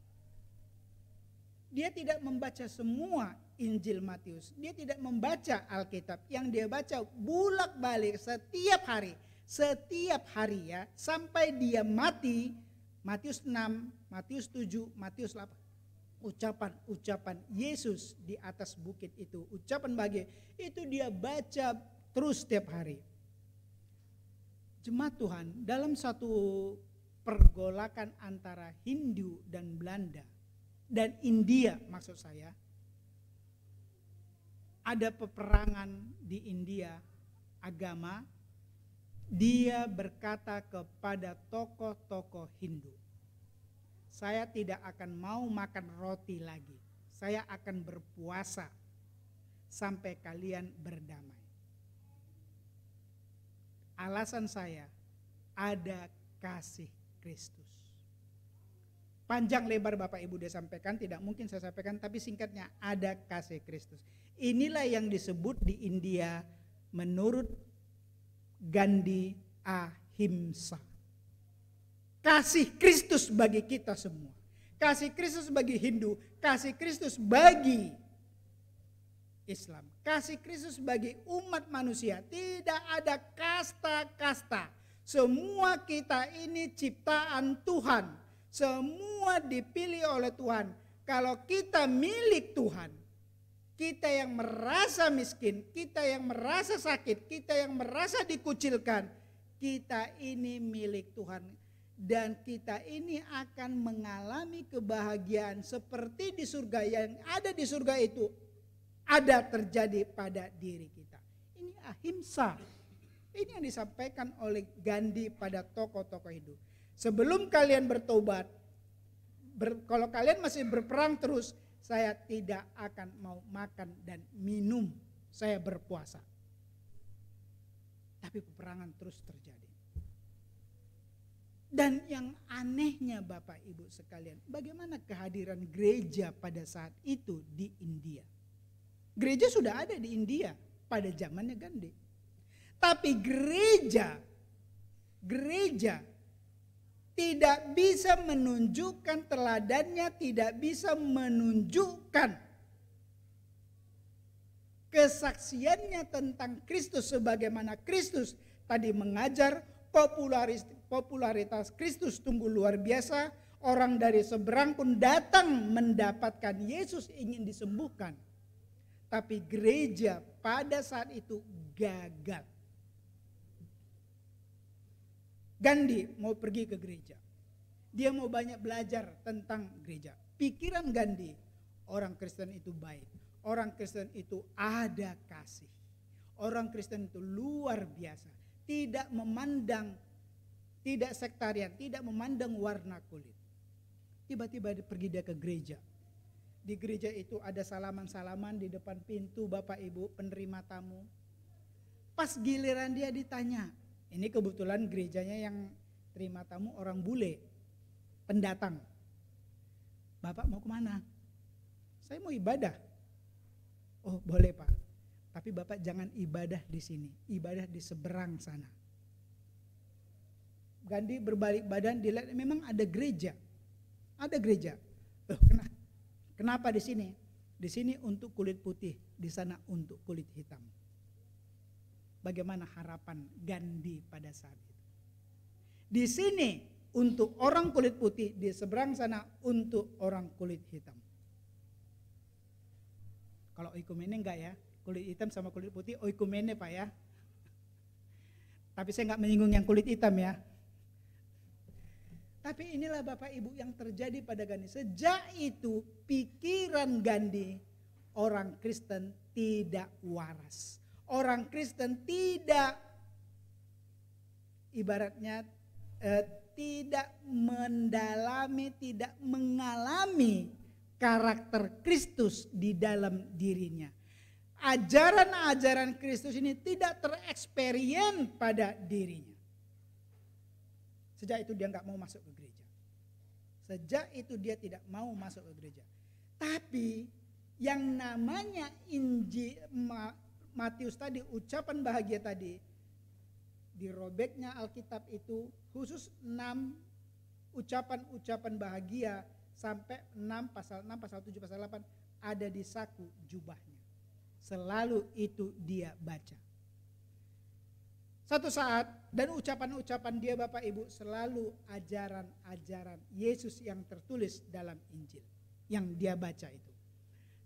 Dia tidak membaca semua Injil Matius. Dia tidak membaca Alkitab. Yang dia baca bolak-balik setiap hari. Setiap hari ya, sampai dia mati. Matius 6, Matius 7, Matius 8. Ucapan-ucapan Yesus di atas bukit itu, ucapan bahagia itu dia baca terus setiap hari. Jemaat Tuhan, dalam satu pergolakan antara Hindu dan Belanda dan India maksud saya, ada peperangan di India agama. Dia berkata kepada tokoh-tokoh Hindu, saya tidak akan mau makan roti lagi. Saya akan berpuasa sampai kalian berdamai. Alasan saya, ada kasih Kristus. Panjang lebar Bapak Ibu dia sampaikan, tidak mungkin saya sampaikan, tapi singkatnya ada kasih Kristus. Inilah yang disebut di India menurut Gandhi ahimsa. Kasih Kristus bagi kita semua. Kasih Kristus bagi Hindu, kasih Kristus bagi Islam. Kasih Kristus bagi umat manusia. Tidak ada kasta-kasta. Semua kita ini ciptaan Tuhan. Semua dipilih oleh Tuhan. Kalau kita milik Tuhan, kita yang merasa miskin, kita yang merasa sakit, kita yang merasa dikucilkan, kita ini milik Tuhan. Dan kita ini akan mengalami kebahagiaan seperti di surga. Yang ada di surga itu ada terjadi pada diri kita. Ini ahimsa. Ini yang disampaikan oleh Gandhi pada tokoh-tokoh Hindu. Sebelum kalian bertobat, kalau kalian masih berperang terus, saya tidak akan mau makan dan minum. Saya berpuasa. Tapi peperangan terus terjadi. Dan yang anehnya Bapak Ibu sekalian, bagaimana kehadiran gereja pada saat itu di India? Gereja sudah ada di India pada zamannya Gandhi. Tapi gereja tidak bisa menunjukkan teladannya, tidak bisa menunjukkan kesaksiannya tentang Kristus sebagaimana Kristus tadi mengajar. Popularitas Kristus tumbuh luar biasa. Orang dari seberang pun datang mendapatkan Yesus ingin disembuhkan. Tapi gereja pada saat itu gagal. Gandhi mau pergi ke gereja. Dia mau banyak belajar tentang gereja. Pikiran Gandhi, orang Kristen itu baik. Orang Kristen itu ada kasih. Orang Kristen itu luar biasa. Tidak tidak sektarian, tidak memandang warna kulit. Tiba-tiba pergi dia ke gereja. Di gereja itu ada salaman-salaman di depan pintu Bapak Ibu penerima tamu. Pas giliran dia ditanya, ini kebetulan gerejanya yang terima tamu orang bule, pendatang. Bapak mau kemana? Saya mau ibadah. Oh boleh Pak, tapi Bapak jangan ibadah di sini, ibadah di seberang sana. Gandhi berbalik badan, dilihat memang ada gereja. Ada gereja. Loh, kenapa di sini? Di sini untuk kulit putih, di sana untuk kulit hitam. Bagaimana harapan Gandhi pada saat itu? Di sini untuk orang kulit putih, di seberang sana untuk orang kulit hitam. Kalau oikumene enggak ya, kulit hitam sama kulit putih oikumene Pak ya. Tapi saya enggak menyinggung yang kulit hitam ya. Tapi inilah Bapak Ibu yang terjadi pada Gandhi. Sejak itu pikiran Gandhi, orang Kristen tidak waras. Orang Kristen tidak ibaratnya tidak mendalami, tidak mengalami karakter Kristus di dalam dirinya. Ajaran-ajaran Kristus ini tidak tereksperien pada dirinya. Sejak itu dia nggak mau masuk ke gereja. Sejak itu dia tidak mau masuk ke gereja. Tapi yang namanya Injil Matius tadi, ucapan bahagia tadi, dirobeknya Alkitab itu khusus 6 ucapan-ucapan bahagia sampai 6 pasal 7 pasal 8 ada di saku jubahnya. Selalu itu dia baca. Satu saat dan ucapan-ucapan dia Bapak Ibu selalu ajaran-ajaran Yesus yang tertulis dalam Injil yang dia baca itu.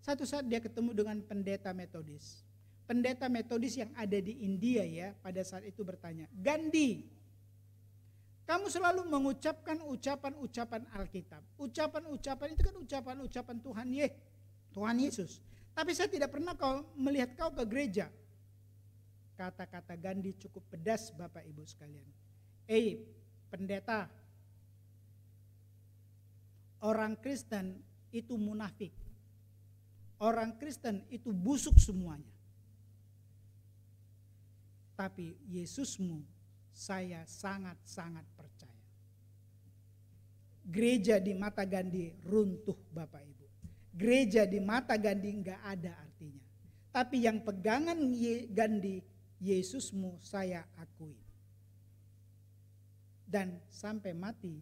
Satu saat dia ketemu dengan pendeta Metodis. Pendeta Metodis yang ada di India ya pada saat itu bertanya, Gandhi, kamu selalu mengucapkan ucapan-ucapan Alkitab. Ucapan-ucapan itu kan ucapan-ucapan Tuhan Yesus. Tapi saya tidak pernah melihat kau ke gereja. Kata-kata Gandhi cukup pedas Bapak Ibu sekalian. Pendeta, orang Kristen itu munafik. Orang Kristen itu busuk semuanya. Tapi Yesusmu saya sangat-sangat percaya. Gereja di mata Gandhi runtuh Bapak Ibu. Gereja di mata Gandhi enggak ada artinya. Tapi yang pegangan Gandhi, Yesusmu saya akui. Dan sampai mati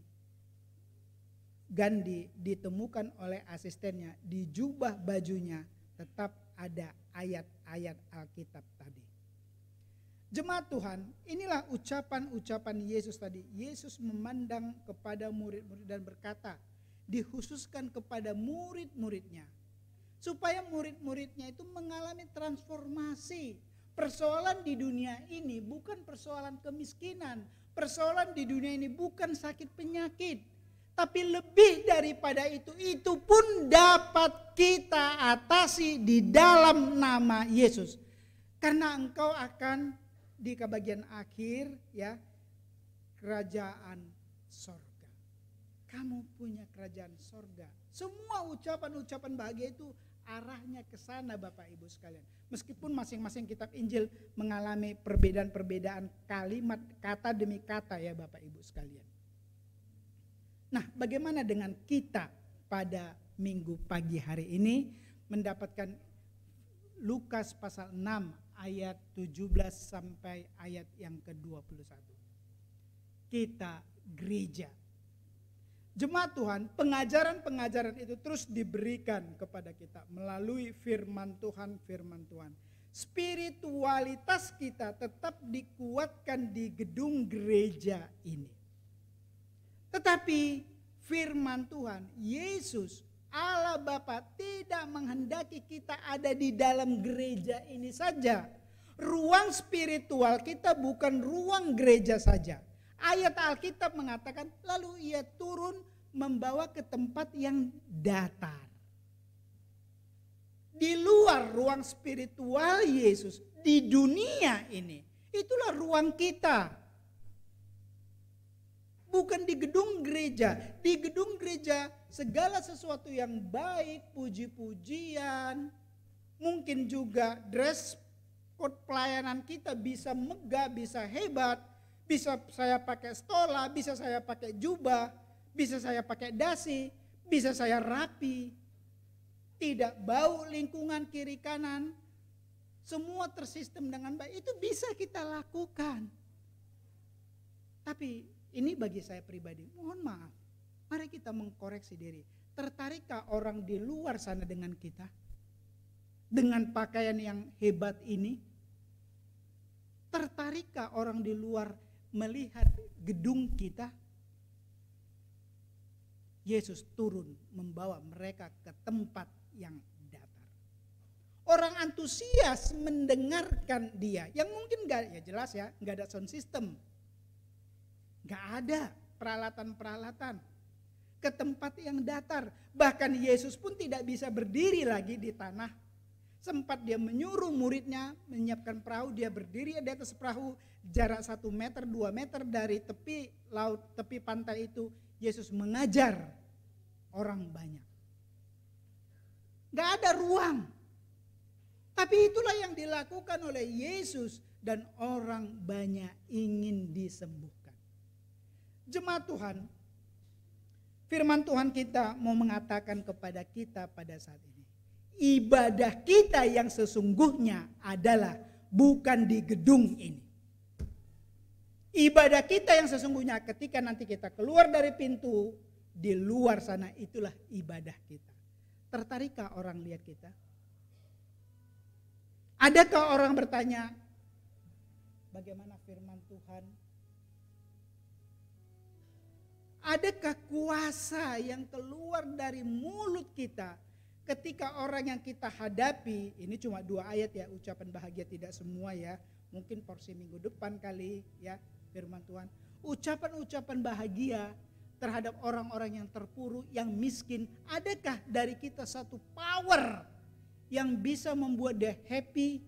Gandhi ditemukan oleh asistennya, di jubah bajunya tetap ada ayat-ayat Alkitab tadi. Jemaat Tuhan, inilah ucapan-ucapan Yesus tadi. Yesus memandang kepada murid-murid dan berkata, dikhususkan kepada murid-muridnya. Supaya murid-muridnya itu mengalami transformasi. Persoalan di dunia ini bukan persoalan kemiskinan. Persoalan di dunia ini bukan sakit penyakit. Tapi lebih daripada itu pun dapat kita atasi di dalam nama Yesus. Karena engkau akan di kebagian akhir ya, kerajaan sorga. Kamu punya kerajaan sorga. Semua ucapan-ucapan bahagia itu arahnya ke sana Bapak Ibu sekalian. Meskipun masing-masing kitab Injil mengalami perbedaan-perbedaan kalimat, kata demi kata ya Bapak Ibu sekalian. Nah, bagaimana dengan kita pada minggu pagi hari ini mendapatkan Lukas pasal 6 ayat 17 sampai ayat yang ke-21. Kita gereja. Jemaat Tuhan, pengajaran-pengajaran itu terus diberikan kepada kita melalui firman Tuhan. Spiritualitas kita tetap dikuatkan di gedung gereja ini. Tetapi firman Tuhan, Yesus, Allah Bapa tidak menghendaki kita ada di dalam gereja ini saja. Ruang spiritual kita bukan ruang gereja saja. Ayat Alkitab mengatakan lalu ia turun membawa ke tempat yang datar. Di luar ruang spiritual Yesus, di dunia ini, itulah ruang kita. bukan di gedung gereja. Di gedung gereja segala sesuatu yang baik, puji-pujian, mungkin juga dress code pelayanan kita bisa megah, bisa hebat, bisa saya pakai stola, bisa saya pakai jubah, bisa saya pakai dasi, bisa saya rapi, tidak bau lingkungan kiri kanan, semua tersistem dengan baik, itu bisa kita lakukan. Tapi ini bagi saya pribadi, mohon maaf, mari kita mengkoreksi diri. Tertarikkah orang di luar sana dengan kita? Dengan pakaian yang hebat ini? Tertarikkah orang di luar melihat gedung kita? Yesus turun membawa mereka ke tempat yang datar. Orang antusias mendengarkan dia, yang mungkin gak, ya jelas ya, gak ada sound system. Gak ada peralatan-peralatan, ke tempat yang datar. Bahkan Yesus pun tidak bisa berdiri lagi di tanah. Sempat dia menyuruh muridnya menyiapkan perahu, dia berdiri di atas perahu jarak 1 meter 2 meter dari tepi laut, tepi pantai itu. Yesus mengajar orang banyak. Gak ada ruang. Tapi itulah yang dilakukan oleh Yesus dan orang banyak ingin disembuhkan. Jemaat Tuhan, firman Tuhan kita mau mengatakan kepada kita pada saat ini, ibadah kita yang sesungguhnya adalah bukan di gedung ini. Ibadah kita yang sesungguhnya ketika nanti kita keluar dari pintu, di luar sana, itulah ibadah kita. Tertarikkah orang lihat kita? Adakah orang bertanya, bagaimana firman Tuhan? Adakah kuasa yang keluar dari mulut kita ketika orang yang kita hadapi, ini cuma 2 ayat ya, ucapan bahagia tidak semua ya, mungkin porsi minggu depan kali ya firman Tuhan. Ucapan-ucapan bahagia terhadap orang-orang yang terpuruk, yang miskin, adakah dari kita satu power yang bisa membuat dia happy?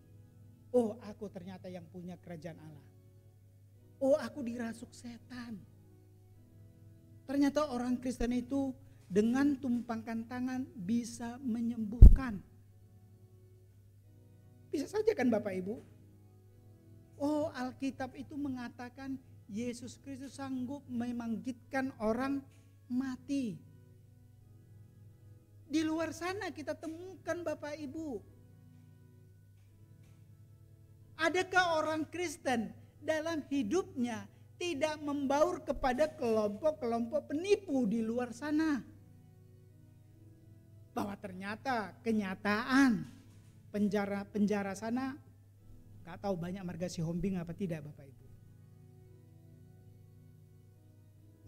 Oh, aku ternyata yang punya kerajaan Allah. Oh, aku dirasuk setan. Ternyata orang Kristen itu dengan tumpangkan tangan bisa menyembuhkan. Bisa saja kan Bapak Ibu? Oh, Alkitab itu mengatakan Yesus Kristus sanggup membangkitkan orang mati. Di luar sana kita temukan Bapak Ibu. Adakah orang Kristen dalam hidupnya tidak membaur kepada kelompok-kelompok penipu di luar sana? Bahwa ternyata kenyataan penjara sana, gak tahu banyak marga Sihombing apa tidak Bapak Ibu.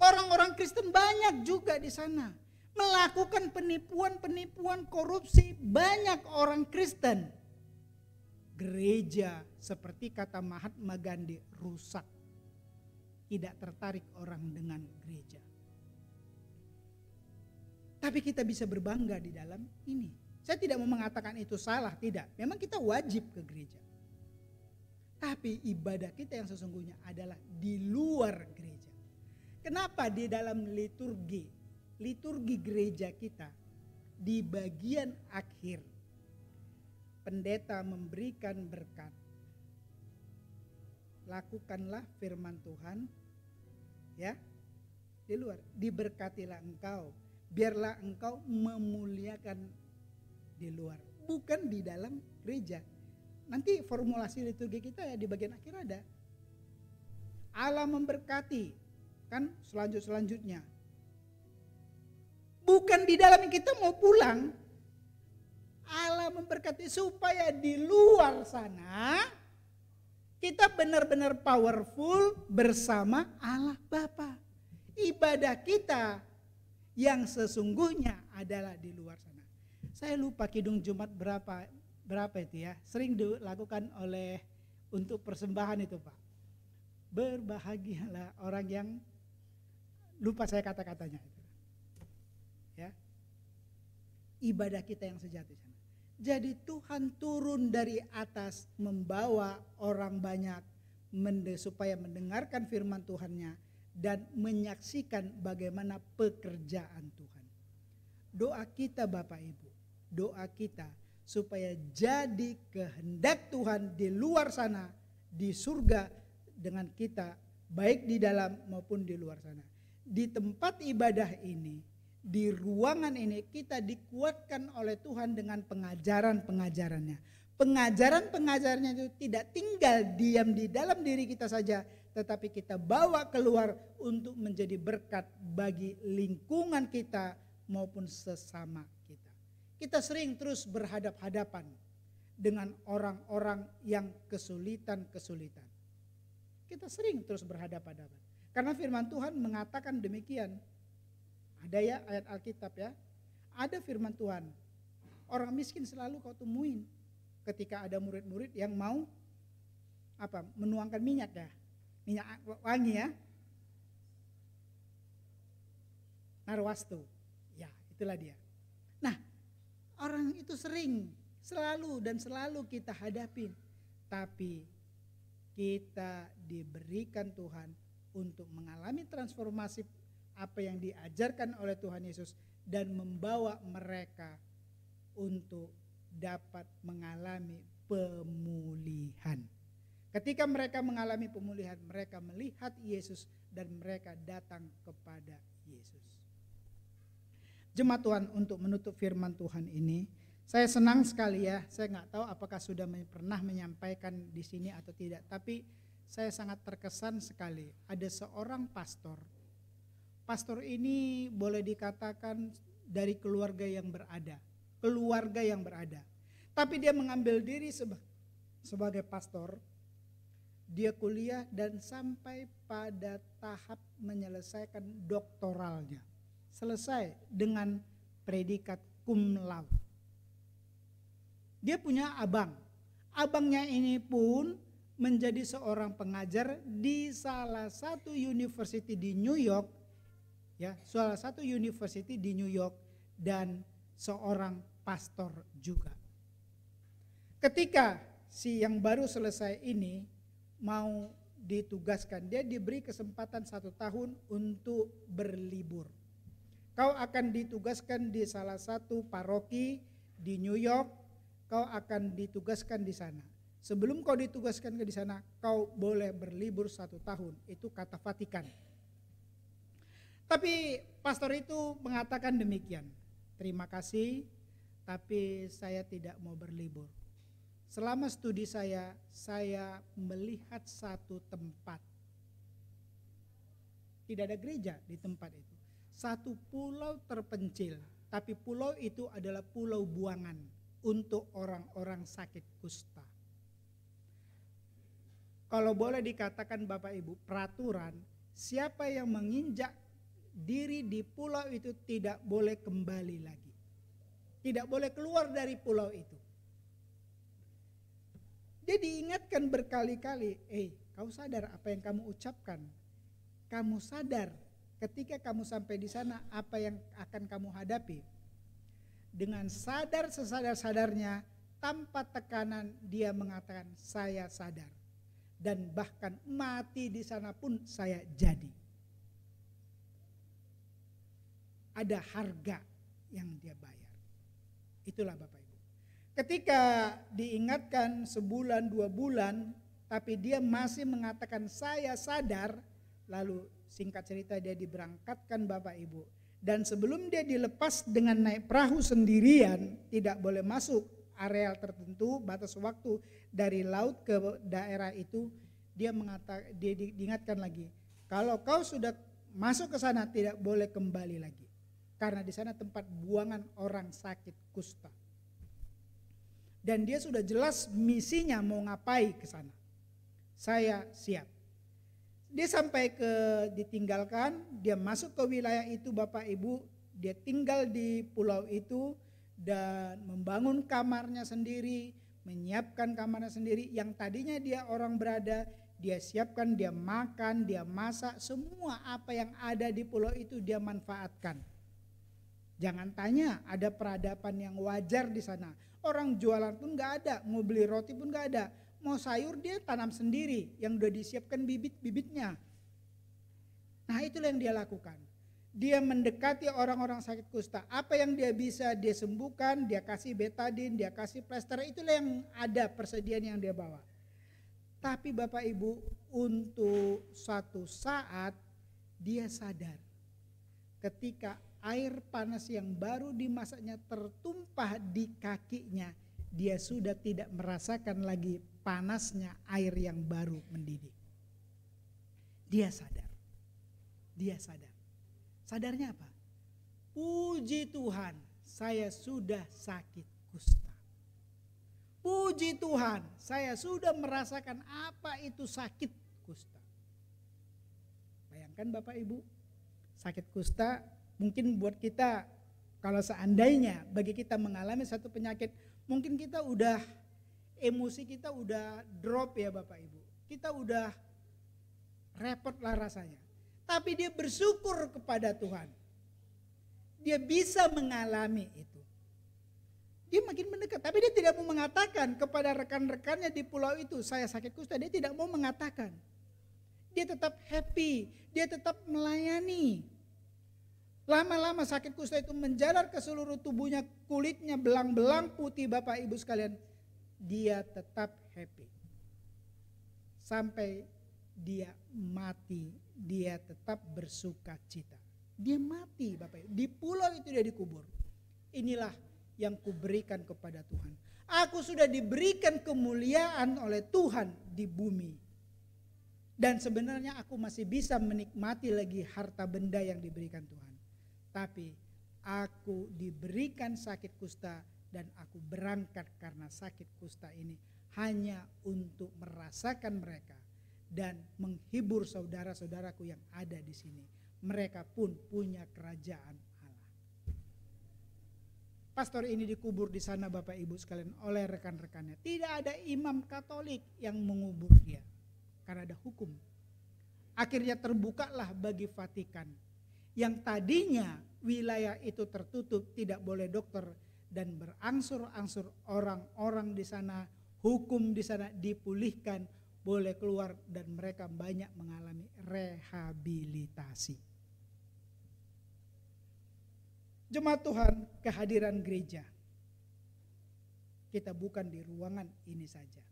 Orang-orang Kristen banyak juga di sana melakukan penipuan-penipuan, korupsi. Banyak orang Kristen. Gereja seperti kata Mahatma Gandhi rusak. Tidak tertarik orang dengan gereja. Tapi kita bisa berbangga di dalam ini. Saya tidak mau mengatakan itu salah, tidak. Memang kita wajib ke gereja. Tapi ibadah kita yang sesungguhnya adalah di luar gereja. Kenapa di dalam liturgi gereja kita, di bagian akhir, pendeta memberikan berkat. Lakukanlah firman Tuhan, ya, di luar. Diberkatilah engkau, biarlah engkau memuliakan di luar, bukan di dalam gereja. Nanti formulasi liturgi kita ya di bagian akhir ada. Allah memberkati, kan selanjutnya. Bukan di dalam kita mau pulang. Allah memberkati supaya di luar sana kita benar-benar powerful bersama Allah Bapa. Ibadah kita yang sesungguhnya adalah di luar sana. Saya lupa Kidung Jumat berapa itu ya. Sering dilakukan oleh untuk persembahan itu Pak. Berbahagialah orang yang, lupa saya kata-katanya itu. Ya. Ibadah kita yang sejati sana. Jadi Tuhan turun dari atas membawa orang banyak supaya mendengarkan firman Tuhannya dan menyaksikan bagaimana pekerjaan Tuhan. Doa kita Bapak Ibu, doa kita supaya jadi kehendak Tuhan di luar sana, di surga dengan kita, baik di dalam maupun di luar sana. Di tempat ibadah ini, di ruangan ini kita dikuatkan oleh Tuhan dengan pengajaran-pengajarannya. Pengajaran-pengajarannya itu tidak tinggal diam di dalam diri kita saja, tetapi kita bawa keluar untuk menjadi berkat bagi lingkungan kita maupun sesama kita. Kita sering terus berhadap-hadapan dengan orang-orang yang kesulitan-kesulitan. Kita sering terus berhadap-hadapan. Karena firman Tuhan mengatakan demikian. Ada ya ayat Alkitab ya. Ada firman Tuhan. Orang miskin selalu kau temuin. Ketika ada murid-murid yang mau menuangkan minyak ya. Minyak wangi ya. Narwastu. Ya, itulah dia. Nah, orang itu selalu kita hadapin. Tapi kita diberikan Tuhan untuk mengalami transformasi apa yang diajarkan oleh Tuhan Yesus dan membawa mereka untuk dapat mengalami pemulihan. Ketika mereka mengalami pemulihan, mereka melihat Yesus dan mereka datang kepada Yesus. Jemaat Tuhan, untuk menutup firman Tuhan ini, saya senang sekali ya. Saya nggak tahu apakah sudah pernah menyampaikan di sini atau tidak, tapi saya sangat terkesan sekali. Ada seorang pastor. Pastor ini boleh dikatakan dari keluarga yang berada. Tapi dia mengambil diri sebagai pastor. Dia kuliah dan sampai pada tahap menyelesaikan doktoralnya. Selesai dengan predikat cum laude. Dia punya abang. Abangnya ini pun menjadi seorang pengajar di salah satu university di New York. Ya, salah satu university di New York dan seorang pastor juga. Ketika si yang baru selesai ini mau ditugaskan, dia diberi kesempatan 1 tahun untuk berlibur. Kau akan ditugaskan di salah satu paroki di New York, kau akan ditugaskan di sana. Sebelum kau ditugaskan di sana, kau boleh berlibur 1 tahun. Itu kata Vatikan. Tapi pastor itu mengatakan demikian. Terima kasih, tapi saya tidak mau berlibur. Selama studi saya melihat satu tempat. Tidak ada gereja di tempat itu. Satu pulau terpencil, tapi pulau itu adalah pulau buangan untuk orang-orang sakit kusta. Kalau boleh dikatakan Bapak Ibu, peraturan siapa yang menginjak diri di pulau itu tidak boleh kembali lagi. Tidak boleh keluar dari pulau itu. Dia diingatkan berkali-kali, kau sadar apa yang kamu ucapkan? Kamu sadar ketika kamu sampai di sana apa yang akan kamu hadapi? Dengan sadar sesadar-sadarnya, tanpa tekanan dia mengatakan saya sadar. Dan bahkan mati di sana pun saya jadi. Ada harga yang dia bayar. Itulah Bapak Ibu. Ketika diingatkan 1 bulan, 2 bulan, tapi dia masih mengatakan saya sadar, lalu singkat cerita dia diberangkatkan Bapak Ibu. Dan sebelum dia dilepas dengan naik perahu sendirian, tidak boleh masuk areal tertentu, batas waktu dari laut ke daerah itu, dia diingatkan lagi, kalau kau sudah masuk ke sana tidak boleh kembali lagi. Karena di sana tempat buangan orang sakit kusta. Dan dia sudah jelas misinya mau ngapai ke sana. Saya siap. Dia sampai ditinggalkan, dia masuk ke wilayah itu Bapak Ibu, dia tinggal di pulau itu dan membangun kamarnya sendiri, menyiapkan kamarnya sendiri. Yang tadinya dia orang berada, dia siapkan, dia makan, dia masak, semua apa yang ada di pulau itu dia manfaatkan. Jangan tanya, ada peradaban yang wajar di sana. Orang jualan pun gak ada, mau beli roti pun gak ada. Mau sayur dia tanam sendiri yang udah disiapkan bibit-bibitnya. Nah, itulah yang dia lakukan. Dia mendekati orang-orang sakit kusta. Apa yang dia bisa dia sembuhkan, dia kasih betadin, dia kasih plester, itulah yang ada persediaan yang dia bawa. Tapi Bapak Ibu, untuk suatu saat dia sadar ketika air panas yang baru dimasaknya tertumpah di kakinya, dia sudah tidak merasakan lagi panasnya air yang baru mendidih. Dia sadar. Dia sadar. Sadarnya apa? Puji Tuhan, saya sudah sakit kusta. Puji Tuhan, saya sudah merasakan apa itu sakit kusta. Bayangkan Bapak Ibu, sakit kusta mungkin buat kita, kalau seandainya bagi kita mengalami satu penyakit, mungkin kita udah, emosi kita udah drop ya Bapak Ibu. Kita udah repot lah rasanya. Tapi dia bersyukur kepada Tuhan. Dia bisa mengalami itu. Dia makin mendekat, tapi dia tidak mau mengatakan kepada rekan-rekannya di pulau itu, saya sakit kusta. Dia tidak mau mengatakan. Dia tetap happy, dia tetap melayani. Lama-lama sakit kusta itu menjalar ke seluruh tubuhnya, kulitnya belang-belang putih Bapak Ibu sekalian. Dia tetap happy. Sampai dia mati, dia tetap bersuka cita. Dia mati Bapak Ibu. Di pulau itu dia dikubur. Inilah yang kuberikan kepada Tuhan. Aku sudah diberikan kemuliaan oleh Tuhan di bumi. Dan sebenarnya aku masih bisa menikmati lagi harta benda yang diberikan Tuhan. Tapi aku diberikan sakit kusta dan aku berangkat karena sakit kusta ini hanya untuk merasakan mereka dan menghibur saudara-saudaraku yang ada di sini. Mereka pun punya kerajaan Allah. Pastor ini dikubur di sana Bapak Ibu sekalian oleh rekan-rekannya. Tidak ada imam Katolik yang mengubur dia karena ada hukum. Akhirnya terbukalah bagi Vatikan. Yang tadinya wilayah itu tertutup, tidak boleh dokter, dan berangsur-angsur orang-orang di sana, hukum di sana dipulihkan, boleh keluar dan mereka banyak mengalami rehabilitasi. Jemaat Tuhan, kehadiran gereja. Kita bukan di ruangan ini saja.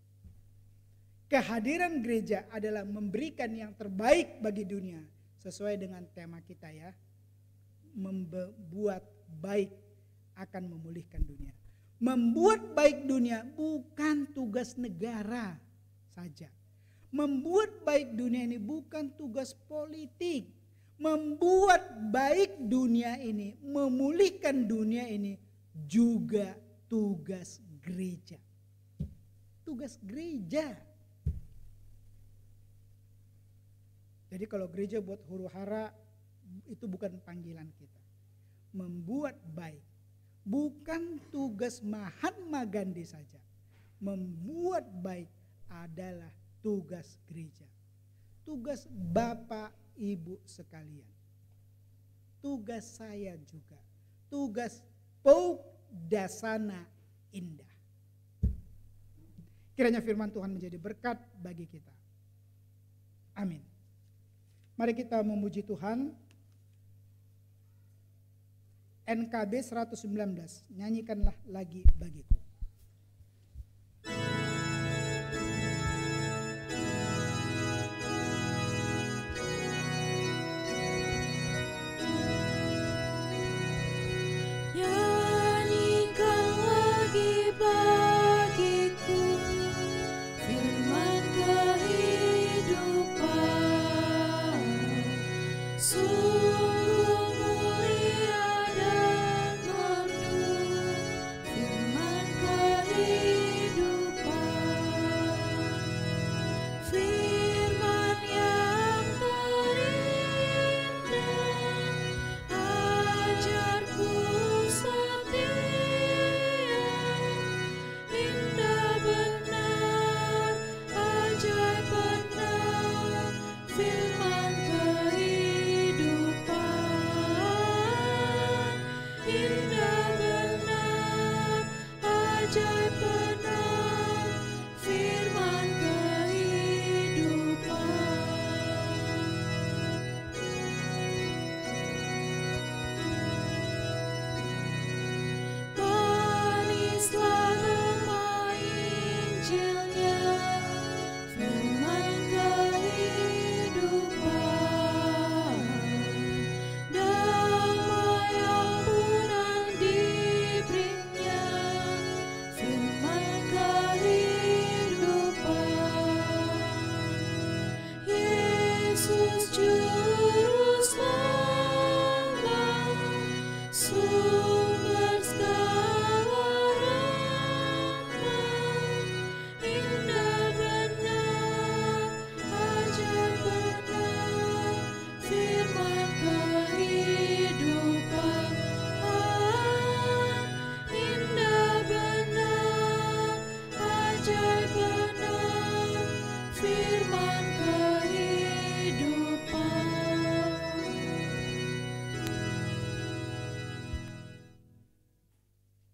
Kehadiran gereja adalah memberikan yang terbaik bagi dunia. Sesuai dengan tema kita ya. Membuat baik akan memulihkan dunia. Membuat baik dunia bukan tugas negara saja. Membuat baik dunia ini bukan tugas politik. Membuat baik dunia ini, memulihkan dunia ini juga tugas gereja. Tugas gereja. Jadi kalau gereja buat huru hara itu bukan panggilan kita. Membuat baik bukan tugas Mahatma Gandhi saja. Membuat baik adalah tugas gereja. Tugas Bapak Ibu sekalian. Tugas saya juga. Tugas Pauk Dasana Indah. Kiranya firman Tuhan menjadi berkat bagi kita. Amin. Mari kita memuji Tuhan. NKB 119, nyanyikanlah lagi bagiku. Nyanyikan lagi bagiku firman kehidupan. Sungguh mulia dan merdu firman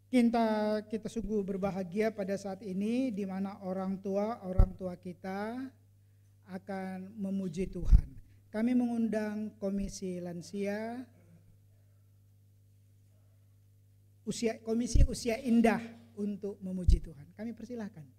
Kita sungguh berbahagia pada saat ini di mana orang tua kita akan memuji Tuhan. Kami mengundang Komisi Lansia, Komisi Usia Indah untuk memuji Tuhan. Kami persilahkan.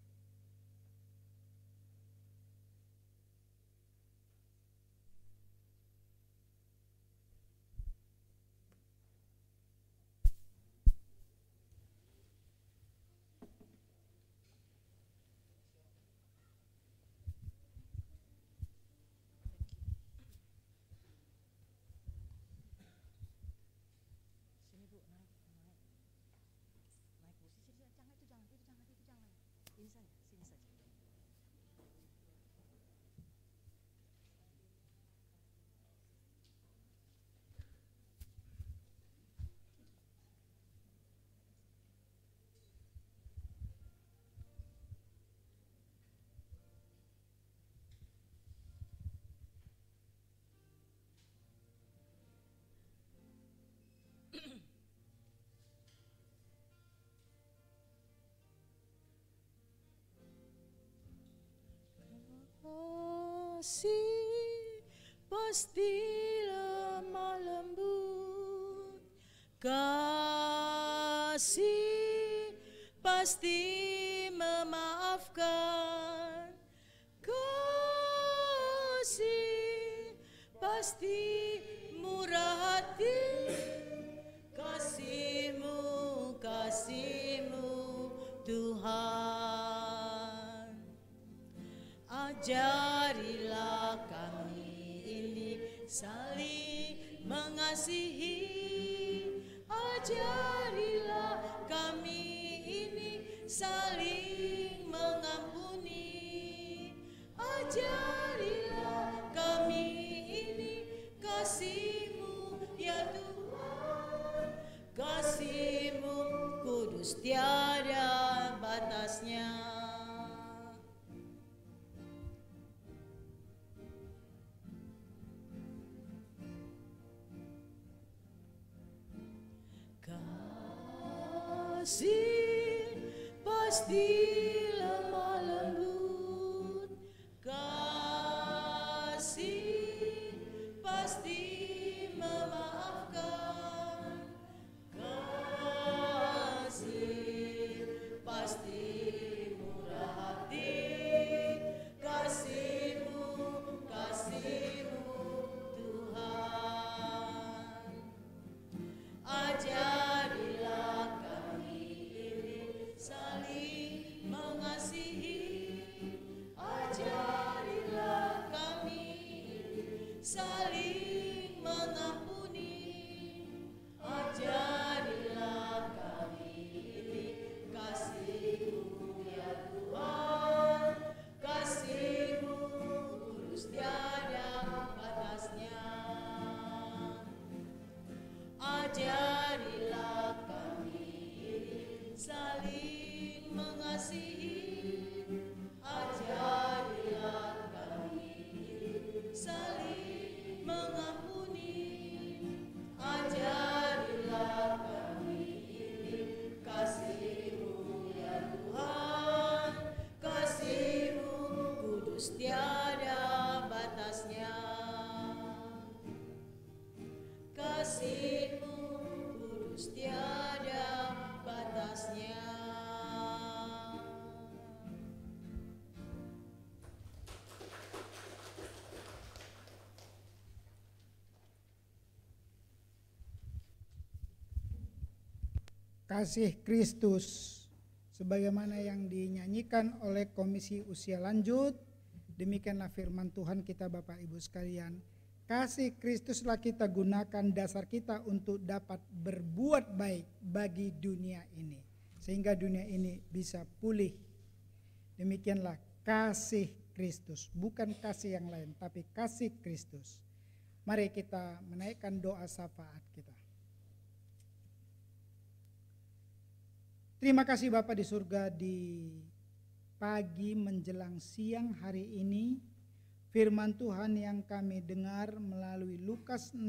Kasih pasti lemah lembut, kasih pasti memaafkan, kasih pasti murah hati, kasih-Mu Tuhan. Ajarilah kami ini saling mengasihi, ajarilah kami ini saling mengampuni, ajarilah kami ini kasih-Mu ya Tuhan, kasih-Mu kudus tiada batasnya. Kasih pasti lemah lembut, kasih pasti memaafkan, kasih pasti murah hati, kasih-Mu Tuhan. Ajarilah kami ini saling mengasihi, ajarilah kami ini saling mengampuni, ajarilah kami ini kasih-Mu ya Tuhan, kasih-Mu kudus tiada batasnya. Ajarilah kami ini saling mengasihi, ajarilah kami ini saling mengampuni, ajarilah kami ini kasih-Mu ya Tuhan, kasih-Mu kudus tiada batasnya. Kasih-Mu kudus tiada batasnya. Kasih Kristus sebagaimana yang dinyanyikan oleh Komisi Usia Lanjut, demikianlah firman Tuhan kita Bapak Ibu sekalian. Kasih Kristuslah kita gunakan dasar kita untuk dapat berbuat baik bagi dunia ini, sehingga dunia ini bisa pulih. Demikianlah kasih Kristus, bukan kasih yang lain, tapi kasih Kristus. Mari kita menaikkan doa syafaat kita. Terima kasih Bapa di surga, di pagi menjelang siang hari ini, firman Tuhan yang kami dengar melalui Lukas 6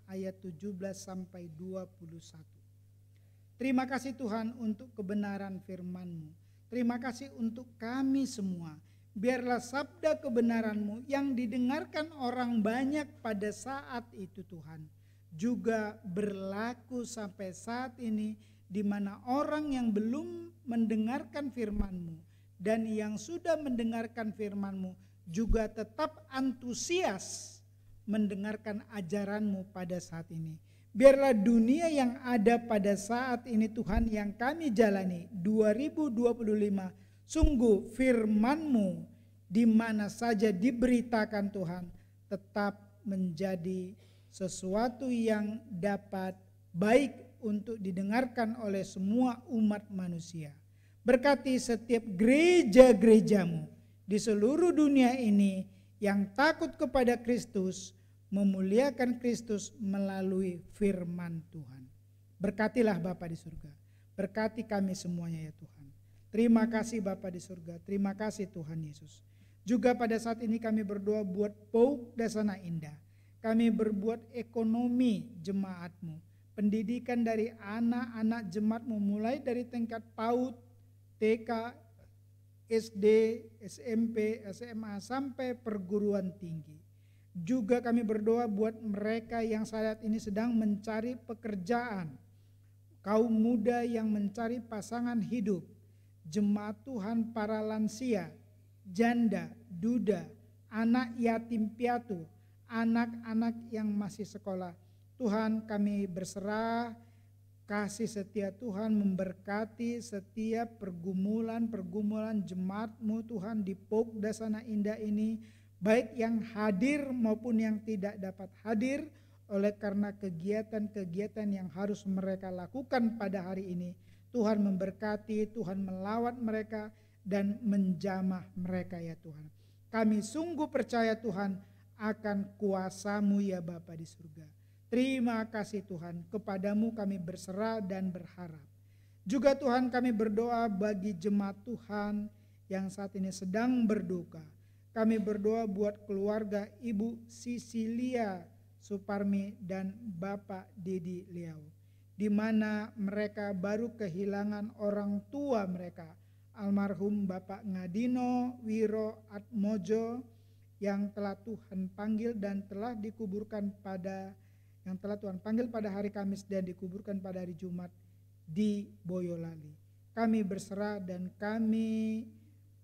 ayat 17 sampai 21. Terima kasih Tuhan untuk kebenaran firman-Mu. Terima kasih untuk kami semua. Biarlah sabda kebenaran-Mu yang didengarkan orang banyak pada saat itu Tuhan, juga berlaku sampai saat ini, di mana orang yang belum mendengarkan firman-Mu dan yang sudah mendengarkan firman-Mu juga tetap antusias mendengarkan ajaran-Mu pada saat ini. Biarlah dunia yang ada pada saat ini Tuhan yang kami jalani 2025, sungguh firman-Mu di mana saja diberitakan Tuhan tetap menjadi sesuatu yang dapat baik untuk didengarkan oleh semua umat manusia. Berkati setiap gereja-gereja-Mu di seluruh dunia ini yang takut kepada Kristus, memuliakan Kristus melalui firman Tuhan. Berkatilah Bapa di surga. Berkati kami semuanya ya Tuhan. Terima kasih Bapa di surga. Terima kasih Tuhan Yesus. Juga pada saat ini kami berdoa buat PAUD Dasana Indah. Kami berbuat ekonomi jemaat-Mu. Pendidikan dari anak-anak jemaat-Mu mulai dari tingkat PAUD, TK, SD, SMP, SMA sampai perguruan tinggi. Juga kami berdoa buat mereka yang saat ini sedang mencari pekerjaan, kaum muda yang mencari pasangan hidup, jemaat Tuhan para lansia, janda, duda, anak yatim piatu, anak-anak yang masih sekolah. Tuhan kami berserah, kasih setia Tuhan memberkati setiap pergumulan jemaat-Mu Tuhan di PAUD Dasana Indah ini, baik yang hadir maupun yang tidak dapat hadir oleh karena kegiatan-kegiatan yang harus mereka lakukan pada hari ini. Tuhan memberkati, Tuhan melawat mereka dan menjamah mereka ya Tuhan. Kami sungguh percaya Tuhan akan kuasa-Mu ya Bapa di surga. Terima kasih Tuhan, kepadamu kami berserah dan berharap. Juga Tuhan kami berdoa bagi jemaat Tuhan yang saat ini sedang berduka. Kami berdoa buat keluarga Ibu Sisilia Suparmi dan Bapak Didi Liau, di mana mereka baru kehilangan orang tua mereka, almarhum Bapak Ngadino Wiro Atmojo, yang telah Tuhan panggil dan telah dikuburkan pada hari Kamis dan dikuburkan pada hari Jumat di Boyolali. Kami berserah dan kami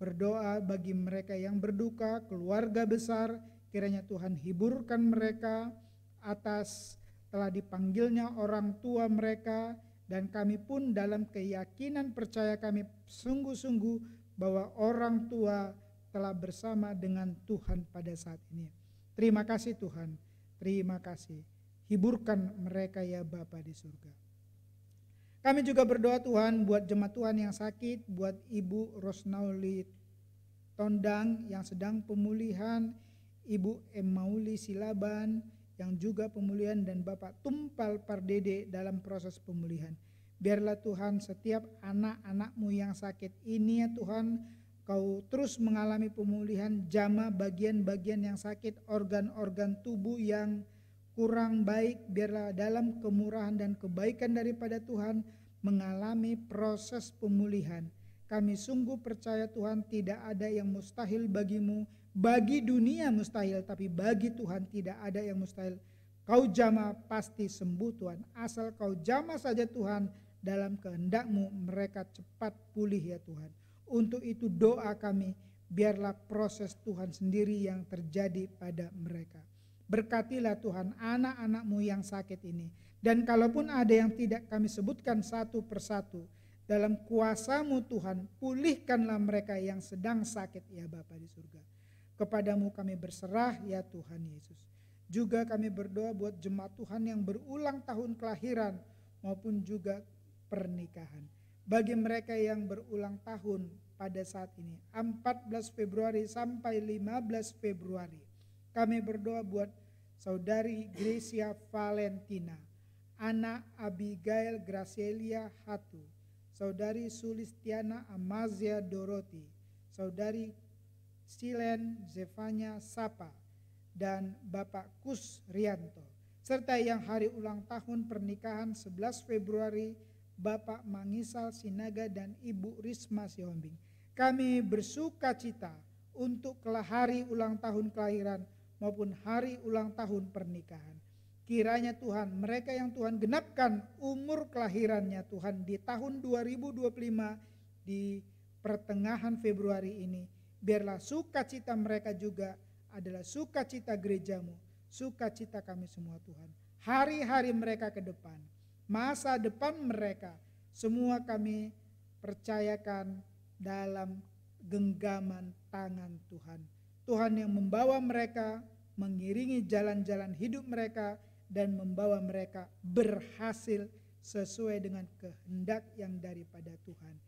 berdoa bagi mereka yang berduka, keluarga besar, kiranya Tuhan hiburkan mereka atas telah dipanggilnya orang tua mereka, dan kami pun dalam keyakinan percaya kami sungguh-sungguh bahwa orang tua telah bersama dengan Tuhan pada saat ini. Terima kasih Tuhan, terima kasih. Hiburkan mereka ya Bapa di surga. Kami juga berdoa Tuhan buat jemaat Tuhan yang sakit, buat Ibu Rosnauli Tondang yang sedang pemulihan, Ibu Emauli Silaban yang juga pemulihan, dan Bapak Tumpal Pardede dalam proses pemulihan. Biarlah Tuhan setiap anak-anak-Mu yang sakit ini ya Tuhan, Kau terus mengalami pemulihan, jamah bagian-bagian yang sakit, organ-organ tubuh yang kurang baik, biarlah dalam kemurahan dan kebaikan daripada Tuhan mengalami proses pemulihan. Kami sungguh percaya Tuhan tidak ada yang mustahil bagimu. Bagi dunia mustahil, tapi bagi Tuhan tidak ada yang mustahil. Kau jamah pasti sembuh Tuhan. Asal Kau jamah saja Tuhan, dalam kehendak-Mu mereka cepat pulih ya Tuhan. Untuk itu doa kami, biarlah proses Tuhan sendiri yang terjadi pada mereka. Berkatilah Tuhan anak-anak-Mu yang sakit ini. Dan kalaupun ada yang tidak kami sebutkan satu persatu, dalam kuasa-Mu Tuhan, pulihkanlah mereka yang sedang sakit ya Bapa di surga. Kepadamu kami berserah ya Tuhan Yesus. Juga kami berdoa buat jemaat Tuhan yang berulang tahun kelahiran maupun juga pernikahan. Bagi mereka yang berulang tahun pada saat ini, 14 Februari sampai 15 Februari, kami berdoa buat Saudari Gracia Valentina, anak Abigail Gracelia Hatu, Saudari Sulistiana Amazia Doroti, Saudari Silen Zefanya Sapa, dan Bapak Kus Rianto, serta yang hari ulang tahun pernikahan 11 Februari Bapak Mangisal Sinaga dan Ibu Risma Sihombing. Kami bersuka cita untuk hari ulang tahun kelahiran maupun hari ulang tahun pernikahan. Kiranya Tuhan, mereka yang Tuhan genapkan umur kelahirannya Tuhan di tahun 2025 di pertengahan Februari ini, biarlah sukacita mereka juga adalah sukacita gerejamu, sukacita kami semua Tuhan. Hari-hari mereka ke depan, masa depan mereka, semua kami percayakan dalam genggaman tangan Tuhan. Tuhan yang membawa mereka, mengiringi jalan-jalan hidup mereka, dan membawa mereka berhasil sesuai dengan kehendak yang daripada Tuhan.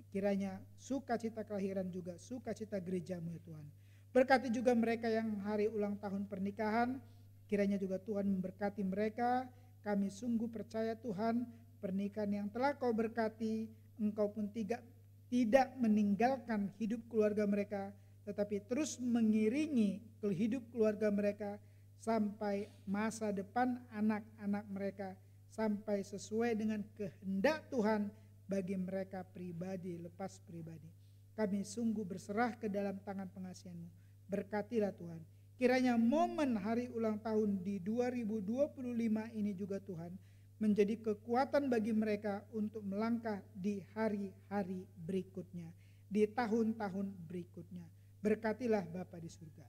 Kiranya sukacita kelahiran juga sukacita gerejamu ya Tuhan. Berkati juga mereka yang hari ulang tahun pernikahan, kiranya juga Tuhan memberkati mereka. Kami sungguh percaya Tuhan, pernikahan yang telah Kau berkati, Engkau pun tidak meninggalkan hidup keluarga mereka, tetapi terus mengiringi hidup keluarga mereka sampai masa depan anak-anak mereka, sampai sesuai dengan kehendak Tuhan bagi mereka pribadi, lepas pribadi. Kami sungguh berserah ke dalam tangan pengasihan-Mu. Berkatilah Tuhan. Kiranya momen hari ulang tahun di 2025 ini juga Tuhan menjadi kekuatan bagi mereka untuk melangkah di hari-hari berikutnya, di tahun-tahun berikutnya. Berkatilah Bapa di surga.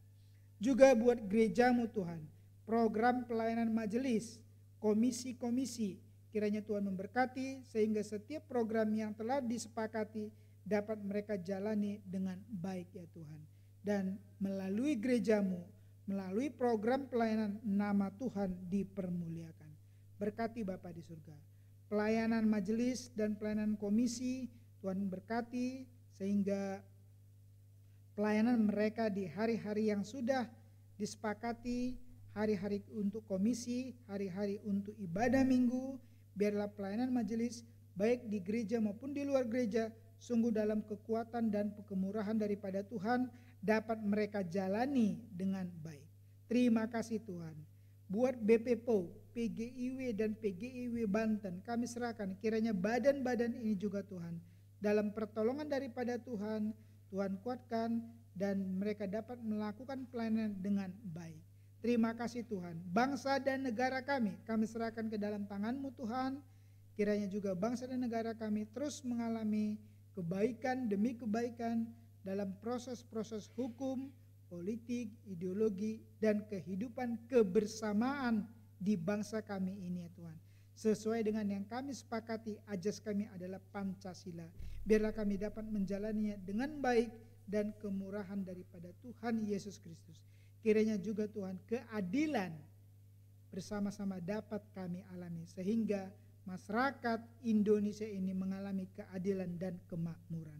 Juga buat gerejamu Tuhan, program pelayanan majelis, komisi-komisi, kiranya Tuhan memberkati sehingga setiap program yang telah disepakati dapat mereka jalani dengan baik ya Tuhan. Dan melalui gerejamu, melalui program pelayanan, nama Tuhan dipermuliakan. Berkati Bapa di surga. Pelayanan majelis dan pelayanan komisi, Tuhan berkati sehingga pelayanan mereka di hari-hari yang sudah disepakati, hari-hari untuk komisi, hari-hari untuk ibadah minggu, biarlah pelayanan majelis baik di gereja maupun di luar gereja sungguh dalam kekuatan dan kemurahan daripada Tuhan dapat mereka jalani dengan baik. Terima kasih Tuhan. Buat BPPO, PGIW dan PGIW Banten kami serahkan, kiranya badan-badan ini juga Tuhan dalam pertolongan daripada Tuhan, Tuhan kuatkan dan mereka dapat melakukan pelayanan dengan baik. Terima kasih Tuhan. Bangsa dan negara kami serahkan ke dalam tangan-Mu Tuhan. Kiranya juga bangsa dan negara kami terus mengalami kebaikan demi kebaikan dalam proses-proses hukum, politik, ideologi, dan kehidupan kebersamaan di bangsa kami ini ya Tuhan. Sesuai dengan yang kami sepakati, ajas kami adalah Pancasila. Biarlah kami dapat menjalaninya dengan baik dan kemurahan daripada Tuhan Yesus Kristus. Kiranya juga Tuhan keadilan bersama-sama dapat kami alami sehingga masyarakat Indonesia ini mengalami keadilan dan kemakmuran.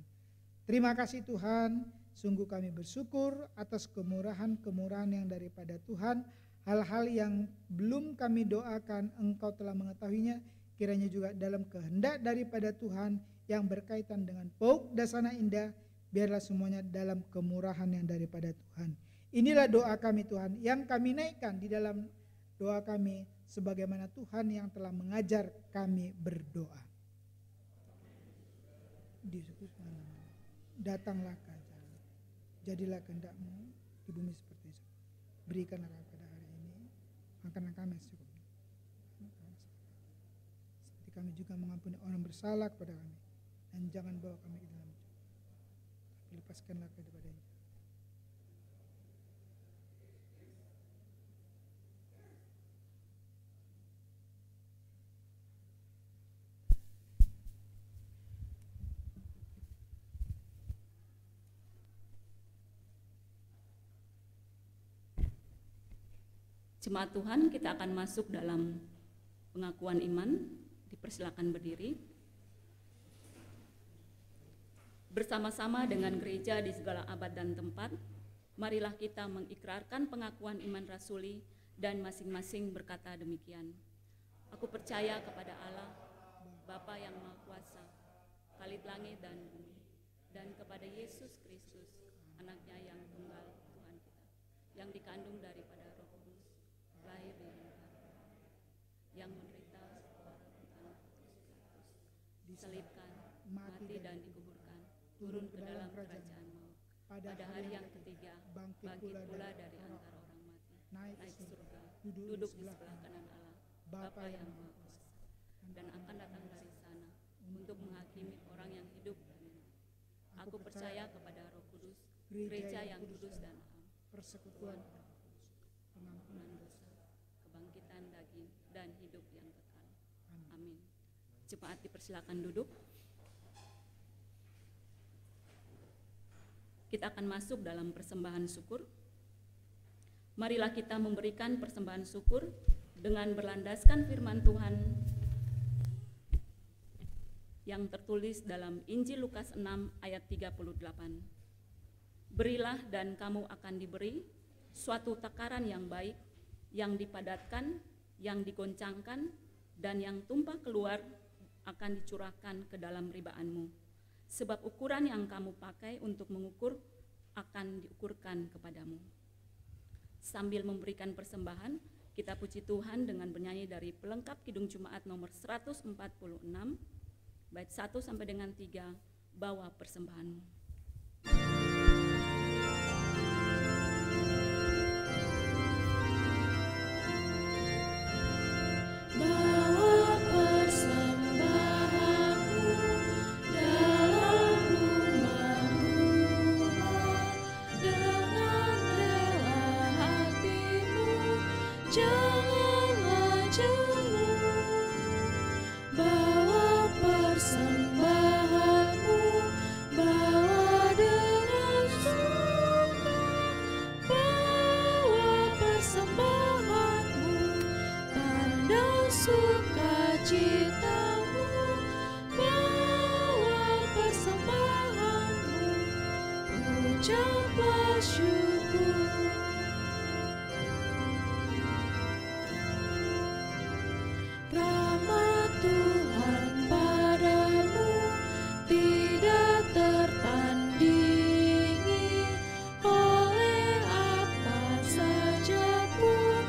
Terima kasih Tuhan, sungguh kami bersyukur atas kemurahan-kemurahan yang daripada Tuhan. Hal-hal yang belum kami doakan Engkau telah mengetahuinya, kiranya juga dalam kehendak daripada Tuhan yang berkaitan dengan Pauk Dasana Indah, biarlah semuanya dalam kemurahan yang daripada Tuhan. Inilah doa kami Tuhan, yang kami naikkan di dalam doa kami sebagaimana Tuhan yang telah mengajar kami berdoa. Datanglah kerajaan, jadilah kehendak-Mu di bumi seperti itu. Berikanlah pada hari ini makanan kami secukupnya. Seperti kami juga mengampuni orang bersalah kepada kami, dan jangan bawa kami ke dalam tapi lepaskanlah daripadanya. Jemaat Tuhan, kita akan masuk dalam pengakuan iman. Dipersilakan berdiri. Bersama-sama dengan gereja di segala abad dan tempat, marilah kita mengikrarkan pengakuan iman rasuli dan masing-masing berkata demikian. Aku percaya kepada Allah, Bapa yang Maha Kuasa, Khalid langit dan bumi, dan kepada Yesus Kristus, anaknya yang tunggal Tuhan kita, yang dikandung daripada Roh Kudus, lahir dari Maria, yang menderita secara Pontius Pilatus, disalibkan, mati mati dan dikuburkan, turun ke dalam kerajaan maut. Pada hari yang ketiga, bangkit pula dari antara orang mati, naik surga, duduk di sebelah kanan Allah, Bapa yang Maha Kuasa, dan akan datang dari sana untuk menghakimi orang yang hidup dan mati. Aku percaya kepada Roh Kudus, gereja yang kudus dan am, persekutuan, pengampunan dosa, kebangkitan daging, dan hidup yang kekal. Amin. Jemaat dipersilakan duduk. Kita akan masuk dalam persembahan syukur. Marilah kita memberikan persembahan syukur dengan berlandaskan firman Tuhan yang tertulis dalam Injil Lukas 6 ayat 38. Berilah dan kamu akan diberi, suatu takaran yang baik, yang dipadatkan, yang digoncangkan, dan yang tumpah keluar akan dicurahkan ke dalam ribaanmu. Sebab ukuran yang kamu pakai untuk mengukur akan diukurkan kepadamu. Sambil memberikan persembahan, kita puji Tuhan dengan bernyanyi dari pelengkap Kidung Jumaat nomor 146, bait 1 sampai dengan 3, bawa persembahanmu. Bawa persembahanmu dalam rumah Tuhan, dengan rela hatimu, janganlah jemu. Bawa persembahanmu, bawa dengan suka. Bawa persembahanmu, tanda sukacitamu. Bawa persembahanmu, ucaplah syukur. Rahmat Tuhan padamu tidak tertandingi oleh apa saja pun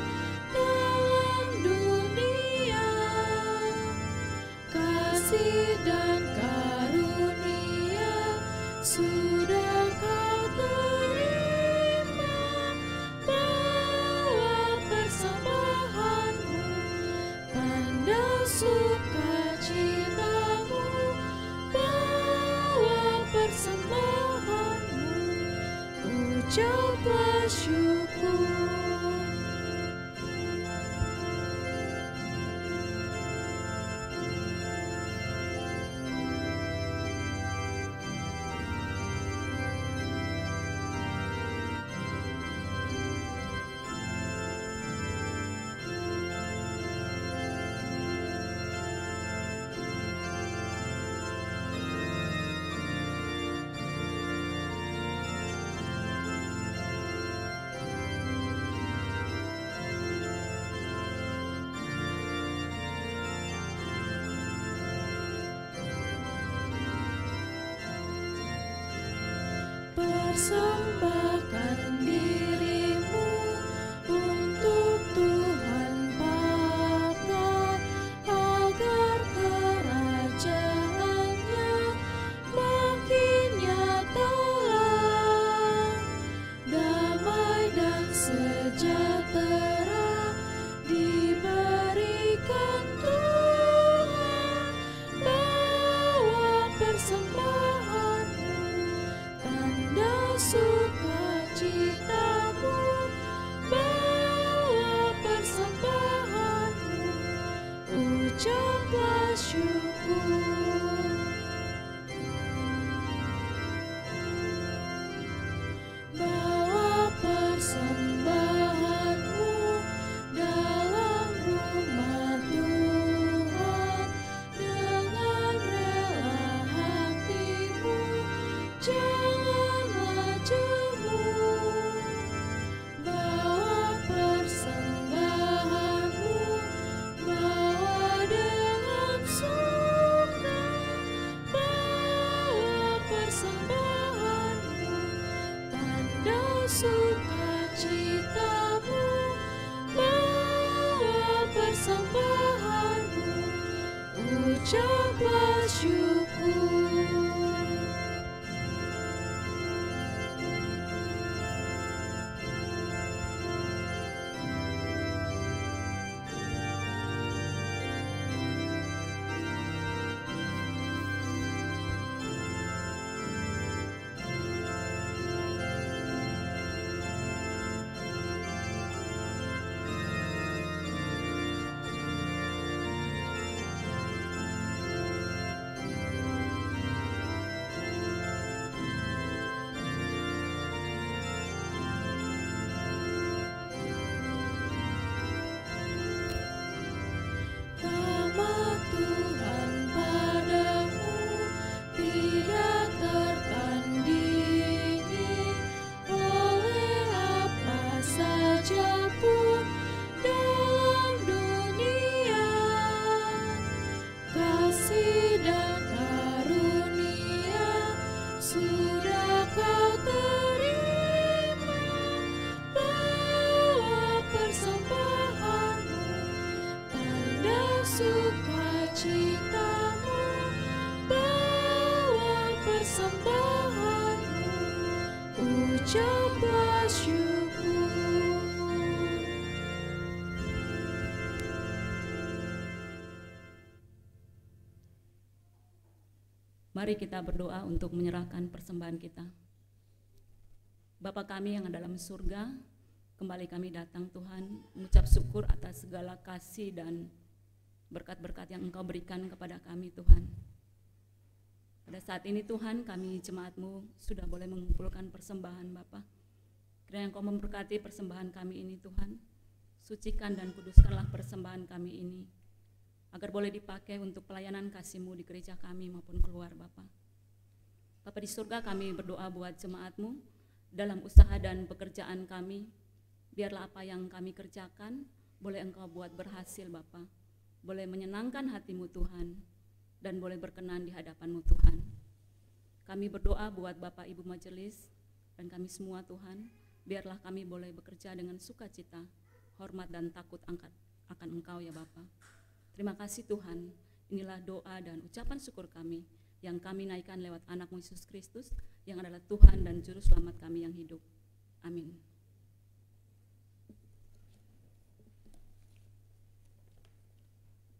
dalam dunia. Kasih dan karunia sudah kau terima. Bawa persembahanmu, tanda sukacitamu. Bawa persembahanmu, ucaplah syukur. Persembahkan dirimu untuk Tuhan pakai, agar kerajaannya makin nyatalah. Damai dan sejahtera diberikan Tuhan. Bawa persembahanmu, tanda sukacitamu. Bawa persembahanmu, ucaplah syukur. Bawa persembahanmu dalam rumah Tuhan, dengan rela hatimu, janganlah jemu. Bawa persembahanmu, bawa dengan suka. Bawa persembahanmu, tanda sukacitamu. Bawa persembahanmu, ucaplah syukur. Rahmat Tuhan padamu tidak tertandingi, oleh apa saja pun dalam dunia. Kasih dan karunia sudah kau terima, bawa persembahanmu, tanda sukacitamu, bawa persembahanmu, ucaplah syukur. Mari kita berdoa untuk menyerahkan persembahan kita. Bapa kami yang ada dalam surga, kembali kami datang Tuhan, mengucap syukur atas segala kasih dan berkat-berkat yang Engkau berikan kepada kami Tuhan. Pada saat ini Tuhan, kami jemaat-Mu sudah boleh mengumpulkan persembahan Bapa. Kiranya Engkau memberkati persembahan kami ini Tuhan, sucikan dan kuduskanlah persembahan kami ini, agar boleh dipakai untuk pelayanan kasih-Mu di gereja kami maupun keluar Bapa. Bapa di surga, kami berdoa buat jemaat-Mu dalam usaha dan pekerjaan kami. Biarlah apa yang kami kerjakan boleh Engkau buat berhasil Bapa, boleh menyenangkan hati-Mu Tuhan, dan boleh berkenan di hadapan-Mu Tuhan. Kami berdoa buat Bapak Ibu Majelis dan kami semua Tuhan, biarlah kami boleh bekerja dengan sukacita, hormat dan takut akan Engkau ya Bapa. Terima kasih Tuhan, inilah doa dan ucapan syukur kami yang kami naikkan lewat anak-Mu Yesus Kristus yang adalah Tuhan dan Juru Selamat kami yang hidup. Amin.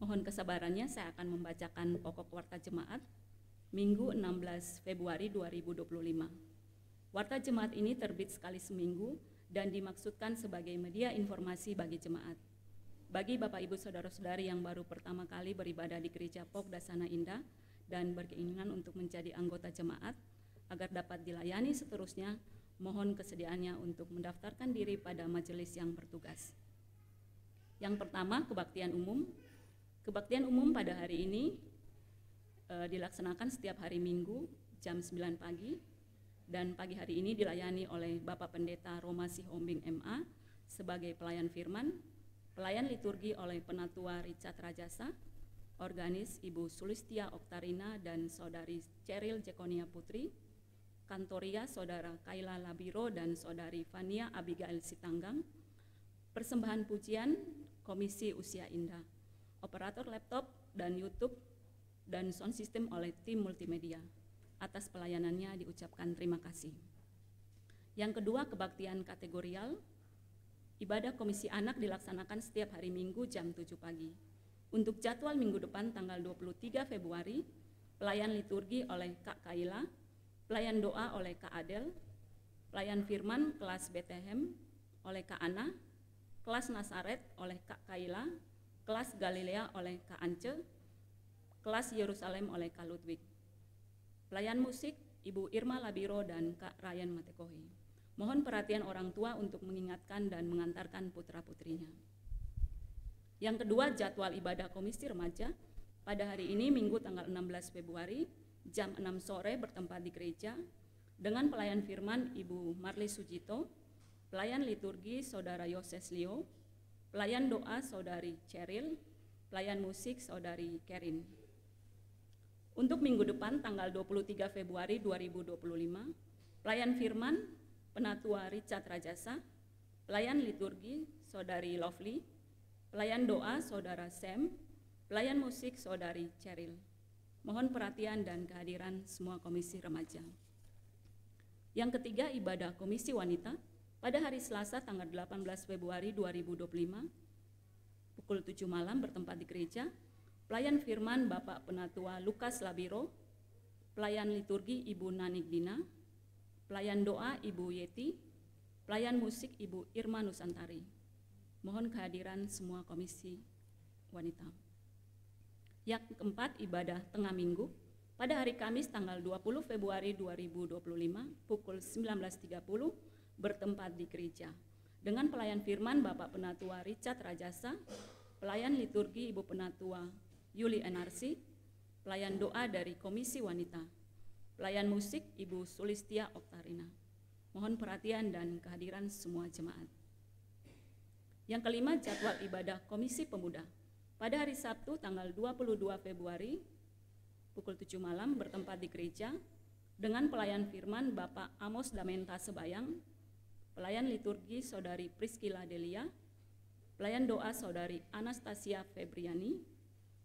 Mohon kesabarannya, saya akan membacakan pokok warta jemaat Minggu 16 Februari 2025. Warta jemaat ini terbit sekali seminggu dan dimaksudkan sebagai media informasi bagi jemaat. Bagi Bapak Ibu Saudara-saudari yang baru pertama kali beribadah di Gereja Pok Dasana Indah dan berkeinginan untuk menjadi anggota jemaat agar dapat dilayani seterusnya, mohon kesediaannya untuk mendaftarkan diri pada majelis yang bertugas. Yang pertama, kebaktian umum. Kebaktian umum pada hari ini dilaksanakan setiap hari Minggu jam 9 pagi, dan pagi hari ini dilayani oleh Bapak Pendeta Roma Sihombing MA sebagai pelayan firman, pelayan liturgi oleh Penatua Richard Rajasa, organis Ibu Sulistia Oktarina dan Saudari Cheryl Jekonia Putri, kantoria Saudara Kaila Labiro dan Saudari Fania Abigail Sitanggang, persembahan pujian Komisi Usia Indah, operator laptop dan YouTube, dan sound system oleh tim multimedia. Atas pelayanannya diucapkan terima kasih. Yang kedua, kebaktian kategorial. Ibadah Komisi Anak dilaksanakan setiap hari Minggu jam 7 pagi. Untuk jadwal minggu depan tanggal 23 Februari, pelayan liturgi oleh Kak Kaila, pelayan doa oleh Kak Adel, pelayan firman kelas Bethlehem oleh Kak Ana, kelas Nasaret oleh Kak Kaila, kelas Galilea oleh Kak Ance, kelas Yerusalem oleh Kak Ludwig. Pelayan musik Ibu Irma Labiro dan Kak Ryan Matekohi. Mohon perhatian orang tua untuk mengingatkan dan mengantarkan putra-putrinya. Yang kedua, jadwal ibadah Komisi Remaja. Pada hari ini Minggu tanggal 16 Februari jam 6 sore bertempat di gereja dengan pelayan firman Ibu Marli Sujito, pelayan liturgi Saudara Yoses Leo, pelayan doa Saudari Cheryl, pelayan musik Saudari Kerin. Untuk minggu depan tanggal 23 Februari 2025, pelayan firman Penatua Richard Rajasa, pelayan liturgi Saudari Lovely, pelayan doa Saudara Sam, Pelayan musik Saudari Cheryl. Mohon perhatian dan kehadiran semua komisi remaja. Yang ketiga, ibadah komisi wanita pada hari Selasa tanggal 18 Februari 2025 pukul 7 malam bertempat di gereja. Pelayan firman Bapak Penatua Lukas Labiro, pelayan liturgi Ibu Nanik Dina, pelayan doa Ibu Yeti, pelayan musik Ibu Irma Nusantari. Mohon kehadiran semua komisi wanita. Yang keempat, ibadah tengah minggu pada hari Kamis tanggal 20 Februari 2025 pukul 19.30 bertempat di gereja dengan pelayan firman Bapak Penatua Richard Rajasa, pelayan liturgi Ibu Penatua Yuli Enarsi, pelayan doa dari Komisi Wanita, pelayan musik Ibu Sulistia Oktarina. Mohon perhatian dan kehadiran semua jemaat. Yang kelima, jadwal ibadah Komisi Pemuda pada hari Sabtu tanggal 22 Februari pukul 7 malam bertempat di gereja dengan pelayan firman Bapak Amos Damenta Sebayang, pelayan liturgi Saudari Priscilla Delia, pelayan doa Saudari Anastasia Febriani,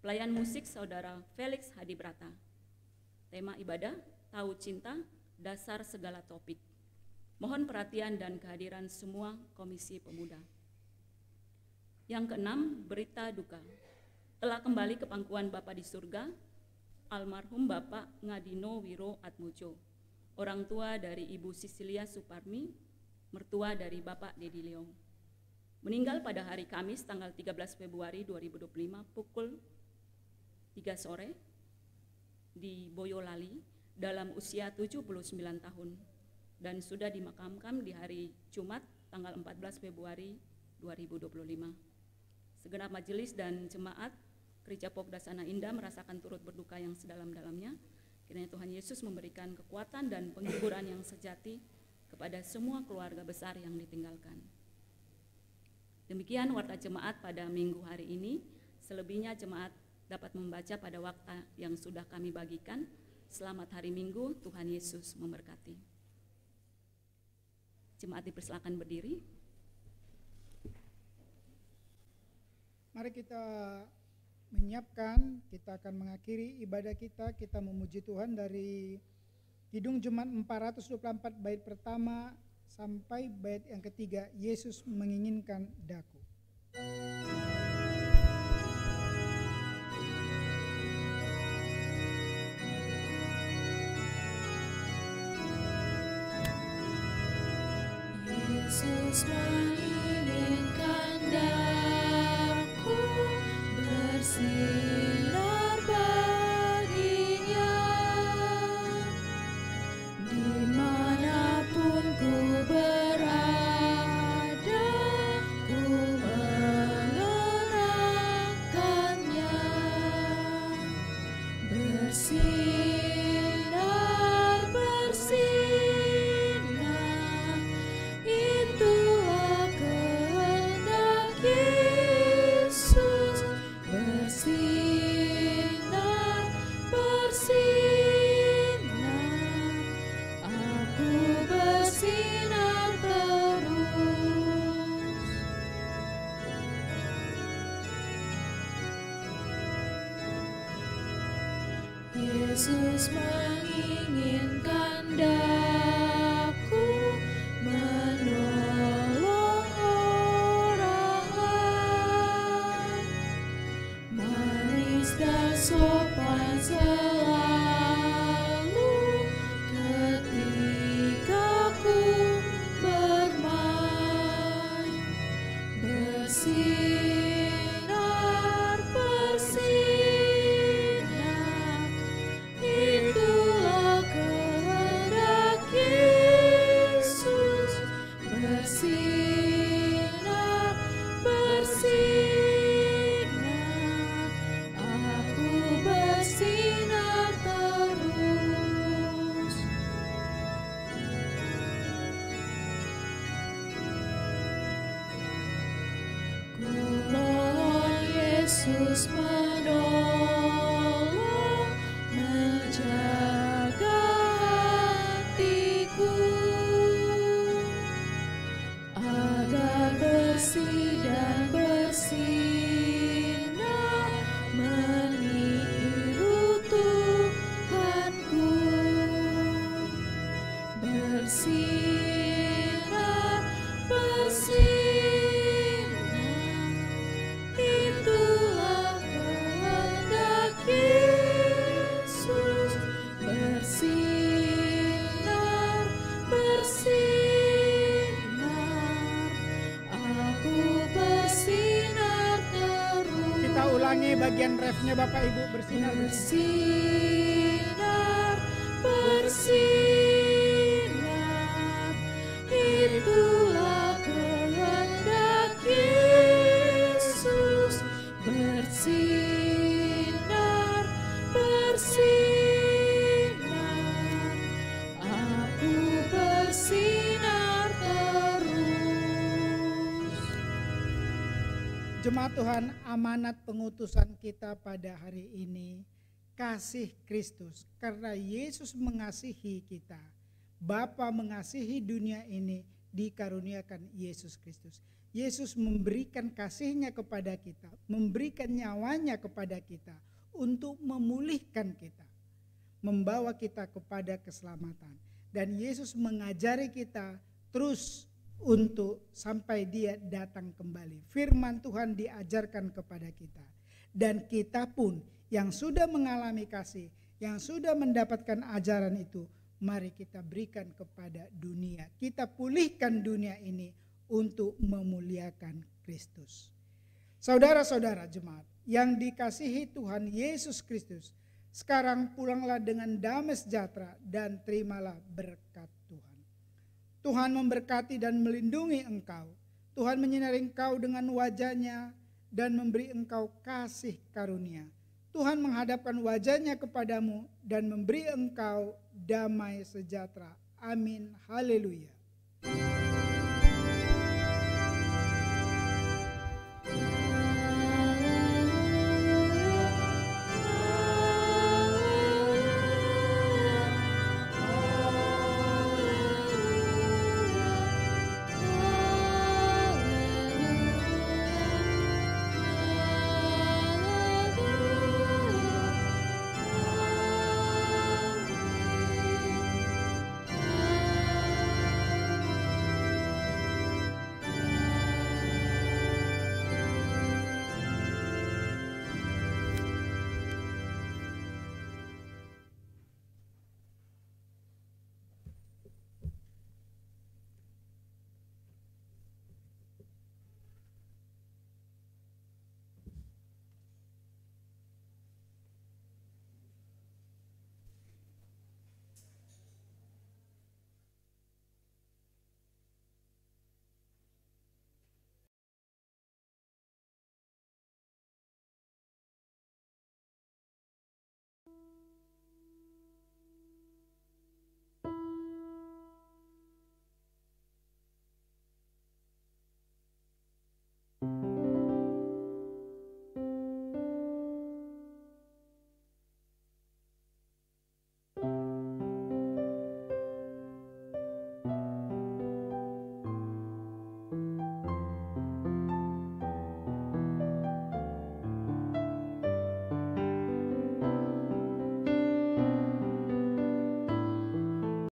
pelayan musik Saudara Felix Hadibrata. Tema ibadah, tahu cinta, dasar segala topik. Mohon perhatian dan kehadiran semua komisi pemuda. Yang keenam, berita duka. Telah kembali ke pangkuan Bapa di surga, almarhum Bapak Ngadino Wiro Atmojo, orang tua dari Ibu Sisilia Suparmi, mertua dari Bapak Dedi Leong. Meninggal pada hari Kamis tanggal 13 Februari 2025 pukul 3 sore di Boyolali dalam usia 79 tahun dan sudah dimakamkan di hari Jumat tanggal 14 Februari 2025. Segenap majelis dan jemaat Gereja Pokda Sana Indah merasakan turut berduka yang sedalam-dalamnya. Kiranya Tuhan Yesus memberikan kekuatan dan penghiburan yang sejati kepada semua keluarga besar yang ditinggalkan. Demikian warta jemaat pada minggu hari ini. Selebihnya jemaat dapat membaca pada waktu yang sudah kami bagikan. Selamat hari Minggu, Tuhan Yesus memberkati. Jemaat dipersilakan berdiri. Mari kita menyiapkan, kita akan mengakhiri ibadah kita. Kita memuji Tuhan dari Kidung Jemaat 424 bait pertama sampai bait yang ketiga, Yesus menginginkan daku. Yesus menginginkan daku bersinar baginya, dimanapun ku berada, ku mengenangkannya. Bersinar, bersinar, itulah kehendak Yesus. Bersinar, bersinar, aku bersinar terus. Yesus menginginkan daku menolong orang lain, manis dan sopan selalu ketika ku bermain. Bersinar, bersinar, itulah kehendak refnya Bapak Ibu bersinar. Bersinar, bersinar, itulah kehendak Yesus. Bersinar, bersinar, aku bersinar terus. Jemaat Tuhan, amanat pengutusan kita pada hari ini kasih Kristus. Karena Yesus mengasihi kita, Bapa mengasihi dunia ini, dikaruniakan Yesus Kristus. Yesus memberikan kasihnya kepada kita, memberikan nyawanya kepada kita untuk memulihkan kita, membawa kita kepada keselamatan. Dan Yesus mengajari kita terus untuk sampai Dia datang kembali. Firman Tuhan diajarkan kepada kita. Dan kita pun yang sudah mengalami kasih, yang sudah mendapatkan ajaran itu, mari kita berikan kepada dunia. Kita pulihkan dunia ini untuk memuliakan Kristus. Saudara-saudara jemaat yang dikasihi Tuhan Yesus Kristus, sekarang pulanglah dengan damai sejahtera dan terimalah berkat Tuhan. Tuhan memberkati dan melindungi engkau. Tuhan menyinari engkau dengan wajah-Nya dan memberi engkau kasih karunia. Tuhan menghadapkan wajah-Nya kepadamu dan memberi engkau damai sejahtera. Amin. Haleluya.